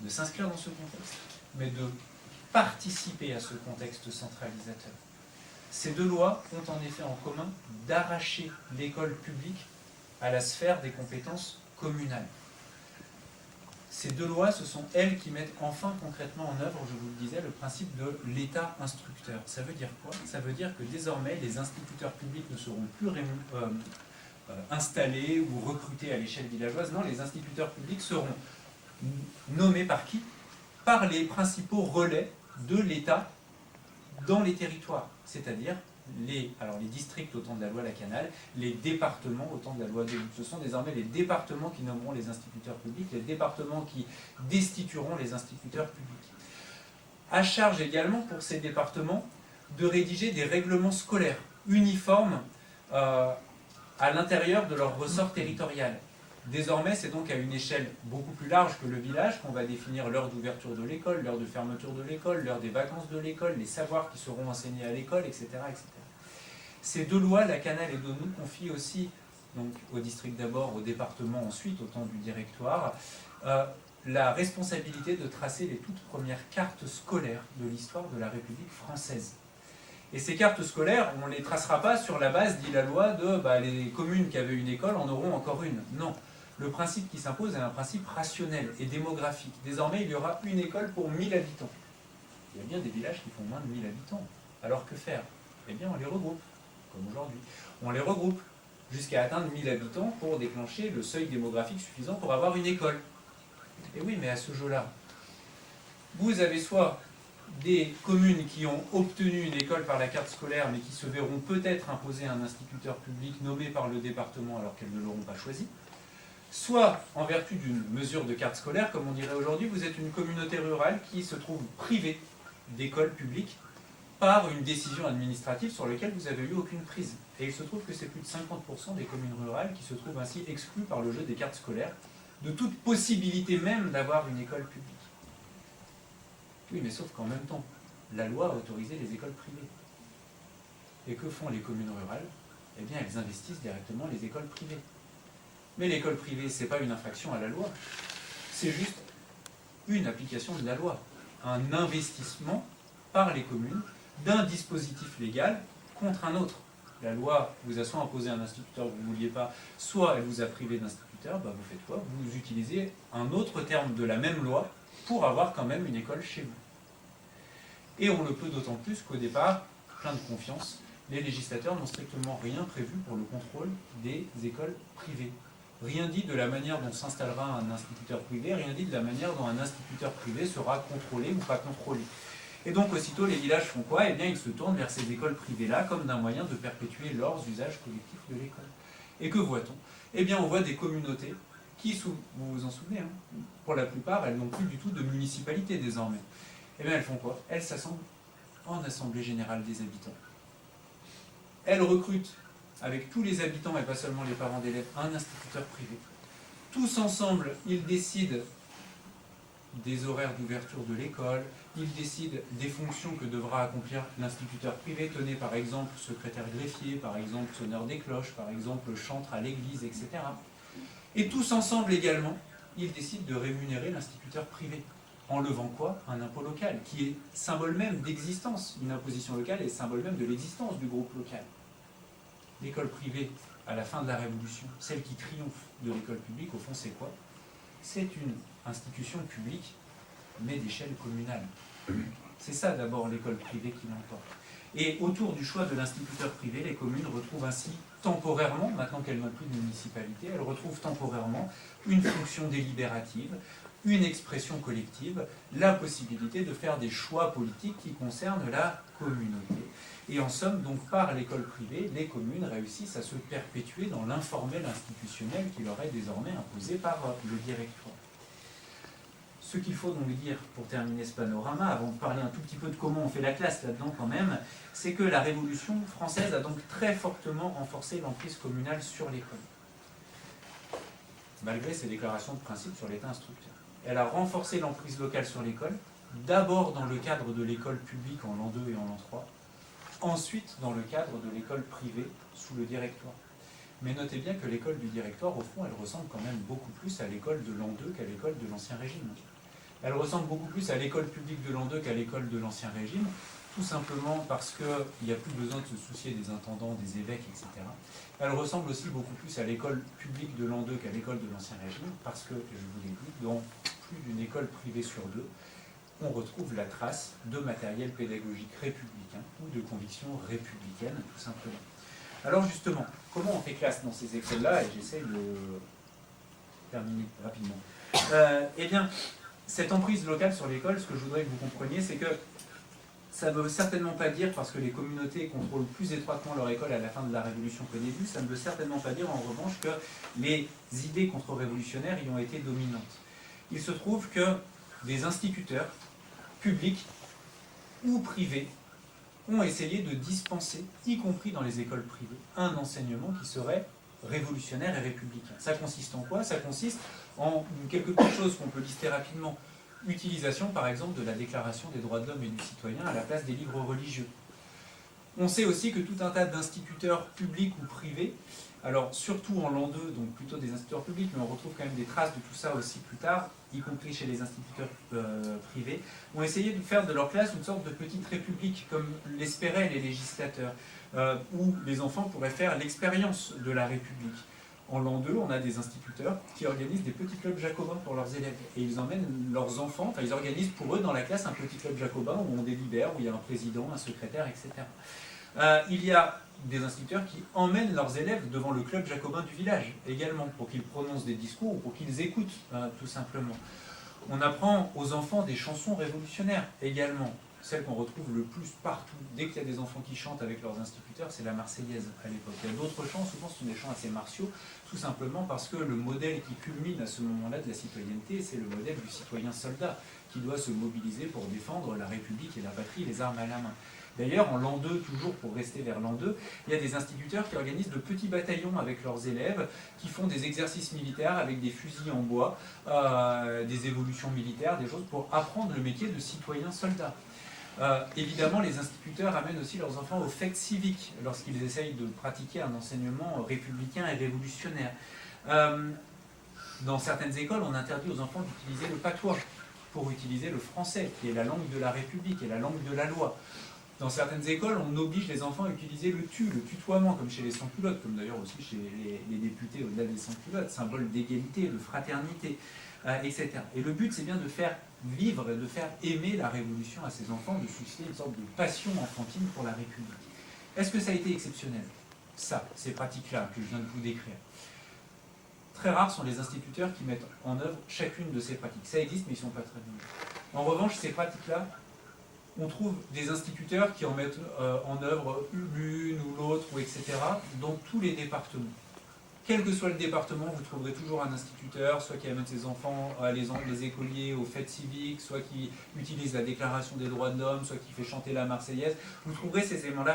de s'inscrire dans ce contexte, mais de participer à ce contexte centralisateur. Ces deux lois ont en effet en commun d'arracher l'école publique à la sphère des compétences communales. Ces deux lois, ce sont elles qui mettent enfin concrètement en œuvre, je vous le disais, le principe de l'État instructeur. Ça veut dire quoi? Ça veut dire que désormais, les instituteurs publics ne seront plus installés ou recrutés à l'échelle villageoise. Non, les instituteurs publics seront nommés par qui? Par les principaux relais de l'État dans les territoires, c'est-à-dire les districts au temps de la loi Lacanal, les départements au temps de la loi Donou. Ce sont désormais les départements qui nommeront les instituteurs publics, les départements qui destitueront les instituteurs publics. À charge également pour ces départements de rédiger des règlements scolaires uniformes à l'intérieur de leur ressort territorial. Désormais, c'est donc à une échelle beaucoup plus large que le village qu'on va définir l'heure d'ouverture de l'école, l'heure de fermeture de l'école, l'heure des vacances de l'école, les savoirs qui seront enseignés à l'école, etc., etc. Ces deux lois, Lacanal et Donou, confient aussi, donc au district d'abord, au département ensuite, au temps du directoire, la responsabilité de tracer les toutes premières cartes scolaires de l'histoire de la République française. Et ces cartes scolaires, on ne les tracera pas sur la base, dit la loi, de les communes qui avaient une école en auront encore une. Non. Le principe qui s'impose est un principe rationnel et démographique. Désormais, il y aura une école pour 1000 habitants. Il y a bien des villages qui font moins de 1000 habitants. Alors que faire? Eh bien, on les regroupe, comme aujourd'hui. On les regroupe jusqu'à atteindre 1000 habitants pour déclencher le seuil démographique suffisant pour avoir une école. Et oui, mais à ce jeu-là, vous avez soit des communes qui ont obtenu une école par la carte scolaire, mais qui se verront peut-être imposer un instituteur public nommé par le département alors qu'elles ne l'auront pas choisi, soit en vertu d'une mesure de carte scolaire, comme on dirait aujourd'hui, vous êtes une communauté rurale qui se trouve privée d'écoles publiques par une décision administrative sur laquelle vous avez eu aucune prise. Et il se trouve que c'est plus de 50% des communes rurales qui se trouvent ainsi exclues par le jeu des cartes scolaires de toute possibilité même d'avoir une école publique. Oui, mais sauf qu'en même temps, la loi a autorisé les écoles privées. Et que font les communes rurales? Eh bien, elles investissent directement les écoles privées. Mais l'école privée, ce n'est pas une infraction à la loi. C'est juste une application de la loi. Un investissement par les communes d'un dispositif légal contre un autre. La loi vous a soit imposé un instituteur que vous ne vouliez pas, soit elle vous a privé d'instituteur, bah vous faites quoi? Vous utilisez un autre terme de la même loi pour avoir quand même une école chez vous. Et on le peut d'autant plus qu'au départ, plein de confiance, les législateurs n'ont strictement rien prévu pour le contrôle des écoles privées. Rien dit de la manière dont s'installera un instituteur privé, rien dit de la manière dont un instituteur privé sera contrôlé ou pas contrôlé. Et donc aussitôt les villages font quoi? Eh bien ils se tournent vers ces écoles privées-là comme d'un moyen de perpétuer leurs usages collectifs de l'école. Et que voit-on? Eh bien on voit des communautés qui, vous vous en souvenez, hein, pour la plupart elles n'ont plus du tout de municipalité désormais. Eh bien elles font quoi? Elles s'assemblent en assemblée générale des habitants. Elles recrutent avec tous les habitants et pas seulement les parents d'élèves un instituteur privé. Tous ensemble ils décident des horaires d'ouverture de l'école, ils décident des fonctions que devra accomplir l'instituteur privé, tenez par exemple secrétaire greffier, par exemple sonneur des cloches, par exemple chantre à l'église, etc. Et tous ensemble également, ils décident de rémunérer l'instituteur privé, en levant quoi? Un impôt local, qui est symbole même d'existence. Une imposition locale est symbole même de l'existence du groupe local. L'école privée, à la fin de la Révolution, celle qui triomphe de l'école publique, au fond c'est quoi? C'est une institution publique, mais d'échelle communale. C'est ça d'abord l'école privée qui l'emporte. Et autour du choix de l'instituteur privé, les communes retrouvent ainsi temporairement, maintenant qu'elles n'ont plus de municipalité, elles retrouvent temporairement une fonction délibérative, une expression collective, la possibilité de faire des choix politiques qui concernent la communauté. Et en somme, donc par l'école privée, les communes réussissent à se perpétuer dans l'informel institutionnel qui leur est désormais imposé par le directoire. Ce qu'il faut donc dire pour terminer ce panorama, avant de parler un tout petit peu de comment on fait la classe là-dedans quand même, c'est que la Révolution française a donc très fortement renforcé l'emprise communale sur l'école, malgré ses déclarations de principe sur l'État instructeur. Elle a renforcé l'emprise locale sur l'école, d'abord dans le cadre de l'école publique en l'an 2 et en l'an 3, ensuite dans le cadre de l'école privée sous le directoire. Mais notez bien que l'école du directoire, au fond, elle ressemble quand même beaucoup plus à l'école de l'an 2 qu'à l'école de l'Ancien Régime. Elle ressemble beaucoup plus à l'école publique de l'an 2 qu'à l'école de l'Ancien Régime, tout simplement parce qu'il n'y a plus besoin de se soucier des intendants, des évêques, etc. Elle ressemble aussi beaucoup plus à l'école publique de l'an 2 qu'à l'école de l'Ancien Régime, parce que, je vous l'ai dit, dans plus d'une école privée sur deux, on retrouve la trace de matériel pédagogique républicain ou de convictions républicaines, tout simplement. Alors justement, comment on fait classe dans ces écoles-là? Et j'essaie de terminer rapidement. Eh bien, cette emprise locale sur l'école, ce que je voudrais que vous compreniez, c'est que ça ne veut certainement pas dire, parce que les communautés contrôlent plus étroitement leur école à la fin de la Révolution qu'au début, ça ne veut certainement pas dire en revanche que les idées contre-révolutionnaires y ont été dominantes. Il se trouve que des instituteurs, publics ou privés, ont essayé de dispenser, y compris dans les écoles privées, un enseignement qui serait révolutionnaire et républicain. Ça consiste en quoi? Ça consiste en quelque chose qu'on peut lister rapidement. Utilisation, par exemple, de la Déclaration des droits de l'homme et du citoyen à la place des livres religieux. On sait aussi que tout un tas d'instituteurs publics ou privés, alors surtout en l'an 2, donc plutôt des instituteurs publics, mais on retrouve quand même des traces de tout ça aussi plus tard, y compris chez les instituteurs privés, ont essayé de faire de leur classe une sorte de petite république, comme l'espéraient les législateurs, où les enfants pourraient faire l'expérience de la République. En l'an 2, on a des instituteurs qui organisent des petits clubs jacobins pour leurs élèves. Et ils emmènent leurs enfants, enfin ils organisent pour eux dans la classe un petit club jacobin où on délibère, où il y a un président, un secrétaire, etc. Il y a des instituteurs qui emmènent leurs élèves devant le club jacobin du village également, pour qu'ils prononcent des discours ou pour qu'ils écoutent, tout simplement. On apprend aux enfants des chansons révolutionnaires également. Celle qu'on retrouve le plus partout, dès qu'il y a des enfants qui chantent avec leurs instituteurs, c'est la Marseillaise à l'époque. Il y a d'autres chants, souvent ce sont des chants assez martiaux, tout simplement parce que le modèle qui culmine à ce moment-là de la citoyenneté, c'est le modèle du citoyen soldat, qui doit se mobiliser pour défendre la République et la patrie, les armes à la main. D'ailleurs, en l'an 2, toujours pour rester vers l'an 2, il y a des instituteurs qui organisent de petits bataillons avec leurs élèves, qui font des exercices militaires avec des fusils en bois, des évolutions militaires, des choses pour apprendre le métier de citoyen soldat. Évidemment, les instituteurs amènent aussi leurs enfants aux fêtes civiques lorsqu'ils essayent de pratiquer un enseignement républicain et révolutionnaire. Dans certaines écoles, on interdit aux enfants d'utiliser le patois pour utiliser le français, qui est la langue de la République et la langue de la loi. Dans certaines écoles, on oblige les enfants à utiliser le tutoiement, comme chez les sans-culottes, comme d'ailleurs aussi chez les députés au-delà des sans-culottes, symbole d'égalité, de fraternité, etc. Et le but, c'est bien de faire vivre et de faire aimer la Révolution à ces enfants, de susciter une sorte de passion enfantine pour la République. Est-ce que ça a été exceptionnel? Ça, ces pratiques-là que je viens de vous décrire. Très rares sont les instituteurs qui mettent en œuvre chacune de ces pratiques. Ça existe, mais ils ne sont pas très nombreux. En revanche, ces pratiques-là, on trouve des instituteurs qui en mettent en œuvre l'une ou l'autre, ou etc., dans tous les départements. Quel que soit le département, vous trouverez toujours un instituteur, soit qui amène ses enfants, les écoliers aux fêtes civiques, soit qui utilise la Déclaration des droits de l'homme, soit qui fait chanter la Marseillaise. Vous trouverez ces éléments-là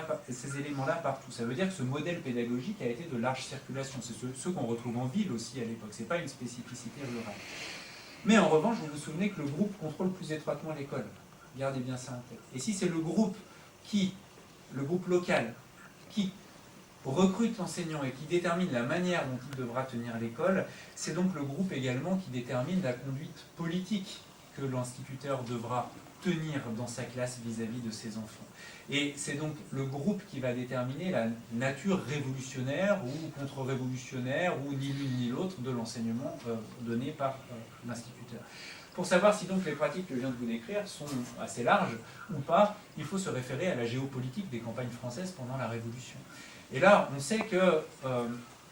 partout. Ça veut dire que ce modèle pédagogique a été de large circulation. C'est ceux qu'on retrouve en ville aussi à l'époque. Ce n'est pas une spécificité rurale. Mais en revanche, vous vous souvenez que le groupe contrôle plus étroitement l'école. Gardez bien ça en tête. Et si c'est le groupe local, qui recrute l'enseignant et qui détermine la manière dont il devra tenir l'école, c'est donc le groupe également qui détermine la conduite politique que l'instituteur devra tenir dans sa classe vis-à-vis de ses enfants. Et c'est donc le groupe qui va déterminer la nature révolutionnaire ou contre-révolutionnaire ou ni l'une ni l'autre de l'enseignement donné par l'instituteur. Pour savoir si donc les pratiques que je viens de vous décrire sont assez larges ou pas, il faut se référer à la géopolitique des campagnes françaises pendant la Révolution. Et là, on sait que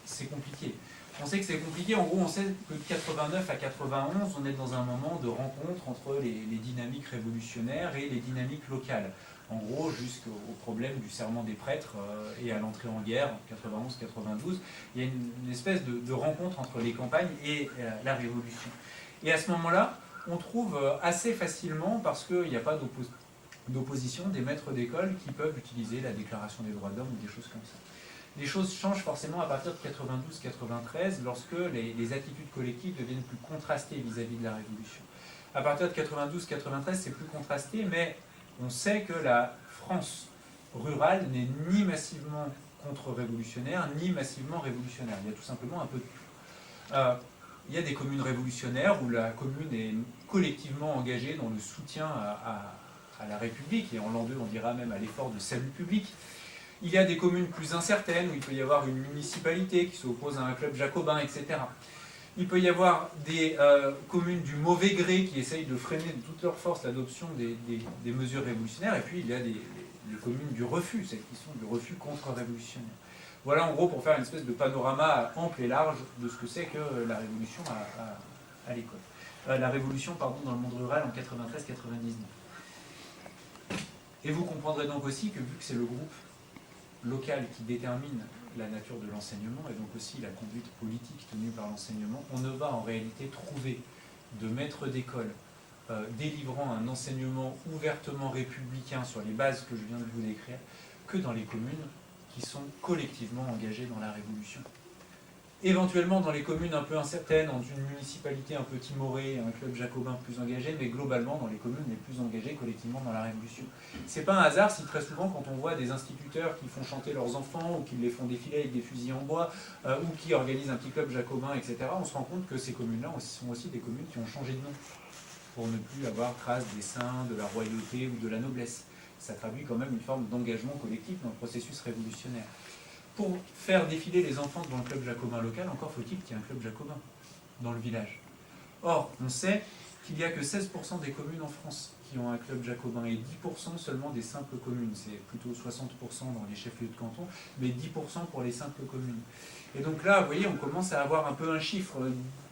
c'est compliqué. On sait que c'est compliqué. En gros, on sait que de 89 à 91, on est dans un moment de rencontre entre les dynamiques révolutionnaires et les dynamiques locales. En gros, jusqu'au problème du serment des prêtres et à l'entrée en guerre, en 91-92, il y a une espèce de rencontre entre les campagnes et la Révolution. Et à ce moment-là, on trouve assez facilement, parce qu'il n'y a pas d'opposition, des maîtres d'école qui peuvent utiliser la Déclaration des droits de l'homme ou des choses comme ça. Les choses changent forcément à partir de 92-93, lorsque les attitudes collectives deviennent plus contrastées vis-à-vis de la Révolution. À partir de 92-93, c'est plus contrasté, mais on sait que la France rurale n'est ni massivement contre-révolutionnaire, ni massivement révolutionnaire. Il y a tout simplement un peu de tout. Il y a des communes révolutionnaires où la commune est collectivement engagée dans le soutien à la République, et en l'an 2, on dira même à l'effort de salut public. Il y a des communes plus incertaines, où il peut y avoir une municipalité qui s'oppose à un club jacobin, etc. Il peut y avoir des communes du mauvais gré qui essayent de freiner de toute leur force l'adoption des mesures révolutionnaires, et puis il y a les communes du refus, celles qui sont du refus contre-révolutionnaire. Voilà en gros pour faire une espèce de panorama ample et large de ce que c'est que la Révolution à l'école. La Révolution, pardon, dans le monde rural en 93-99. Et vous comprendrez donc aussi que vu que c'est le groupe local qui détermine la nature de l'enseignement et donc aussi la conduite politique tenue par l'enseignement, on ne va en réalité trouver de maîtres d'école délivrant un enseignement ouvertement républicain sur les bases que je viens de vous décrire que dans les communes qui sont collectivement engagées dans la Révolution. Éventuellement dans les communes un peu incertaines, dans une municipalité un peu timorée, un club jacobin plus engagé, mais globalement dans les communes les plus engagées collectivement dans la Révolution. C'est pas un hasard si très souvent quand on voit des instituteurs qui font chanter leurs enfants, ou qui les font défiler avec des fusils en bois, ou qui organisent un petit club jacobin, etc., on se rend compte que ces communes-là sont aussi des communes qui ont changé de nom, pour ne plus avoir trace des saints, de la royauté ou de la noblesse. Ça traduit quand même une forme d'engagement collectif dans le processus révolutionnaire. Pour faire défiler les enfants devant le club jacobin local, encore faut-il qu'il y ait un club jacobin dans le village. Or, on sait qu'il n'y a que 16% des communes en France qui ont un club jacobin et 10% seulement des simples communes. C'est plutôt 60% dans les chefs-lieux de canton, mais 10% pour les simples communes. Et donc là, vous voyez, on commence à avoir un peu un chiffre.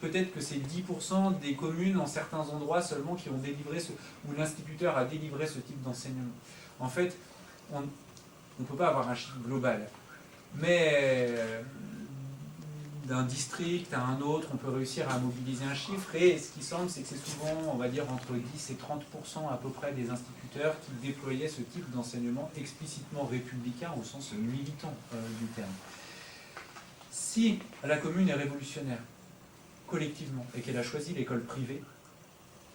Peut-être que c'est 10% des communes en certains endroits seulement qui ont délivré où l'instituteur a délivré ce type d'enseignement. En fait, on ne peut pas avoir un chiffre global. Mais d'un district à un autre, on peut réussir à mobiliser un chiffre, et ce qui semble, c'est que c'est souvent, on va dire, entre 10 et 30% à peu près des instituteurs qui déployaient ce type d'enseignement explicitement républicain au sens militant du terme. Si la commune est révolutionnaire, collectivement, et qu'elle a choisi l'école privée,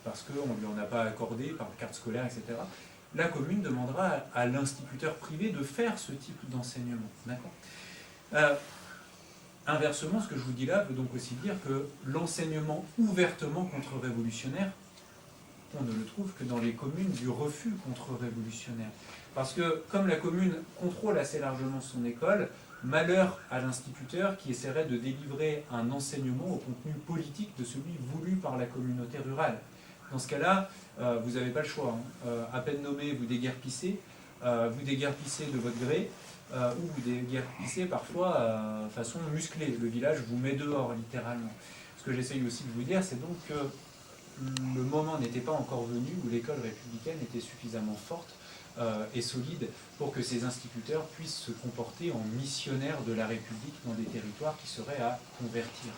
parce qu'on ne lui en a pas accordé par carte scolaire, etc., la commune demandera à l'instituteur privé de faire ce type d'enseignement. D'accord ? Inversement, ce que je vous dis là veut donc aussi dire que l'enseignement ouvertement contre-révolutionnaire, on ne le trouve que dans les communes du refus contre-révolutionnaire. Parce que comme la commune contrôle assez largement son école, malheur à l'instituteur qui essaierait de délivrer un enseignement au contenu politique de celui voulu par la communauté rurale. Dans ce cas-là, vous n'avez pas le choix. À peine nommé, vous déguerpissez de votre gré, ou vous déguerpissez parfois façon musclée. Le village vous met dehors, littéralement. Ce que j'essaye aussi de vous dire, c'est donc que le moment n'était pas encore venu où l'école républicaine était suffisamment forte et solide pour que ces instituteurs puissent se comporter en missionnaires de la République dans des territoires qui seraient à convertir.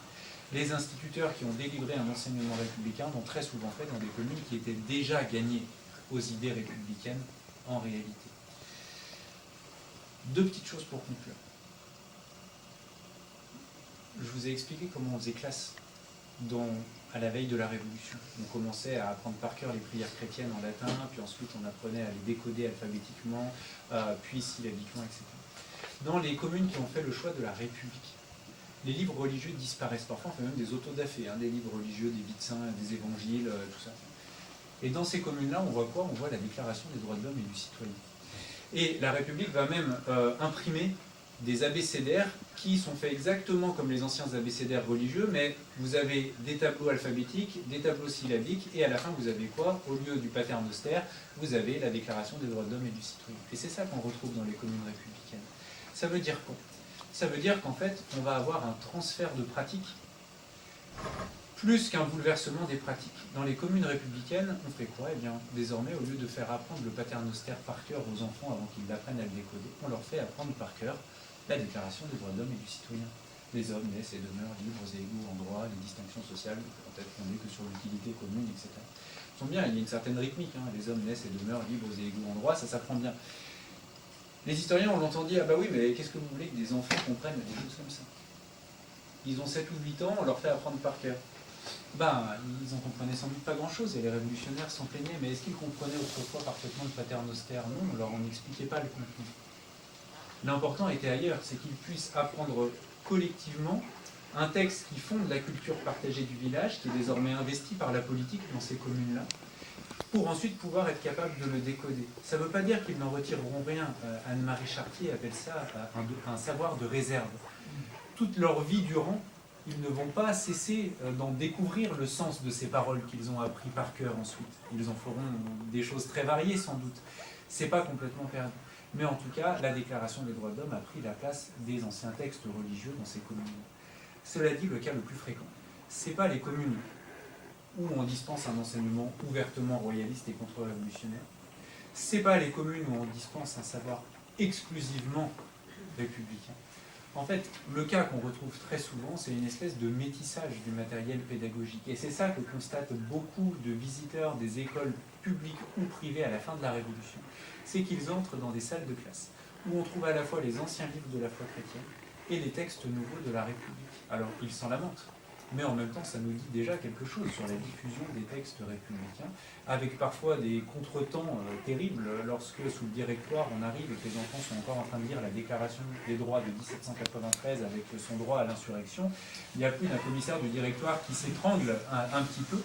Les instituteurs qui ont délivré un enseignement républicain l'ont très souvent fait dans des communes qui étaient déjà gagnées aux idées républicaines en réalité. Deux petites choses pour conclure. Je vous ai expliqué comment on faisait classe à la veille de la Révolution. On commençait à apprendre par cœur les prières chrétiennes en latin, puis ensuite on apprenait à les décoder alphabétiquement, puis syllabiquement, etc. Dans les communes qui ont fait le choix de la République, les livres religieux disparaissent. Parfois on fait même des autodafés, des livres religieux, des vies de saints, des évangiles, tout ça. Et dans ces communes-là, on voit quoi? On voit la Déclaration des droits de l'homme et du citoyen. Et la République va même imprimer des abécédaires qui sont faits exactement comme les anciens abécédaires religieux, mais vous avez des tableaux alphabétiques, des tableaux syllabiques, et à la fin vous avez quoi? Au lieu du paternoster, vous avez la Déclaration des droits de l'homme et du citoyen. Et c'est ça qu'on retrouve dans les communes républicaines. Ça veut dire quoi? Ça veut dire qu'en fait, on va avoir un transfert de pratiques plus qu'un bouleversement des pratiques. Dans les communes républicaines, on fait quoi? Eh bien, désormais, au lieu de faire apprendre le paternoster par cœur aux enfants avant qu'ils apprennent à le décoder, on leur fait apprendre par cœur la Déclaration des droits de l'homme et du citoyen. Les hommes naissent et demeurent libres et égaux en droit, les distinctions sociales ne peuvent être fondées que sur l'utilité commune, etc. Ils sont bien, il y a une certaine rythmique, les hommes naissent et demeurent libres et égaux en droit, ça s'apprend bien. Les historiens, on l'entend dire, ah bah oui, mais qu'est-ce que vous voulez que des enfants comprennent des choses comme ça? Ils ont 7 ou 8 ans, on leur fait apprendre par cœur. Ils en comprenaient sans doute pas grand-chose, et les révolutionnaires s'en plaignaient, mais est-ce qu'ils comprenaient autrefois parfaitement le paternoster? Non, on leur en expliquait pas le contenu. L'important était ailleurs, c'est qu'ils puissent apprendre collectivement un texte qui fonde la culture partagée du village, qui est désormais investi par la politique dans ces communes-là, pour ensuite pouvoir être capable de le décoder. Ça ne veut pas dire qu'ils n'en retireront rien. Anne-Marie Chartier appelle ça un savoir de réserve. Toute leur vie durant, ils ne vont pas cesser d'en découvrir le sens de ces paroles qu'ils ont appris par cœur ensuite. Ils en feront des choses très variées sans doute. C'est pas complètement perdu. Mais en tout cas, la Déclaration des droits de l'homme a pris la place des anciens textes religieux dans ces communes. Cela dit, le cas le plus fréquent, ce n'est pas les communes où on dispense un enseignement ouvertement royaliste et contre-révolutionnaire. Ce n'est pas les communes où on dispense un savoir exclusivement républicain. En fait, le cas qu'on retrouve très souvent, c'est une espèce de métissage du matériel pédagogique. Et c'est ça que constatent beaucoup de visiteurs des écoles publiques ou privées à la fin de la Révolution. C'est qu'ils entrent dans des salles de classe où on trouve à la fois les anciens livres de la foi chrétienne et les textes nouveaux de la République. Alors, ils s'en lamentent, mais en même temps, ça nous dit déjà quelque chose sur la diffusion des textes républicains, avec parfois des contretemps terribles, lorsque, sous le directoire, on arrive et que les enfants sont encore en train de lire la Déclaration des droits de 1793 avec son droit à l'insurrection. Il n'y a plus d'un commissaire du directoire qui s'étrangle un petit peu,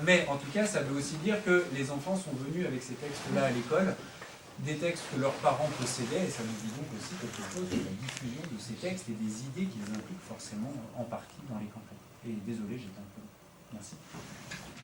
mais en tout cas, ça veut aussi dire que les enfants sont venus avec ces textes-là à l'école, des textes que leurs parents possédaient, et ça nous dit donc aussi quelque chose de la diffusion de ces textes et des idées qu'ils impliquent forcément en partie dans les campagnes. Et désolé, j'étais un peu long. Merci.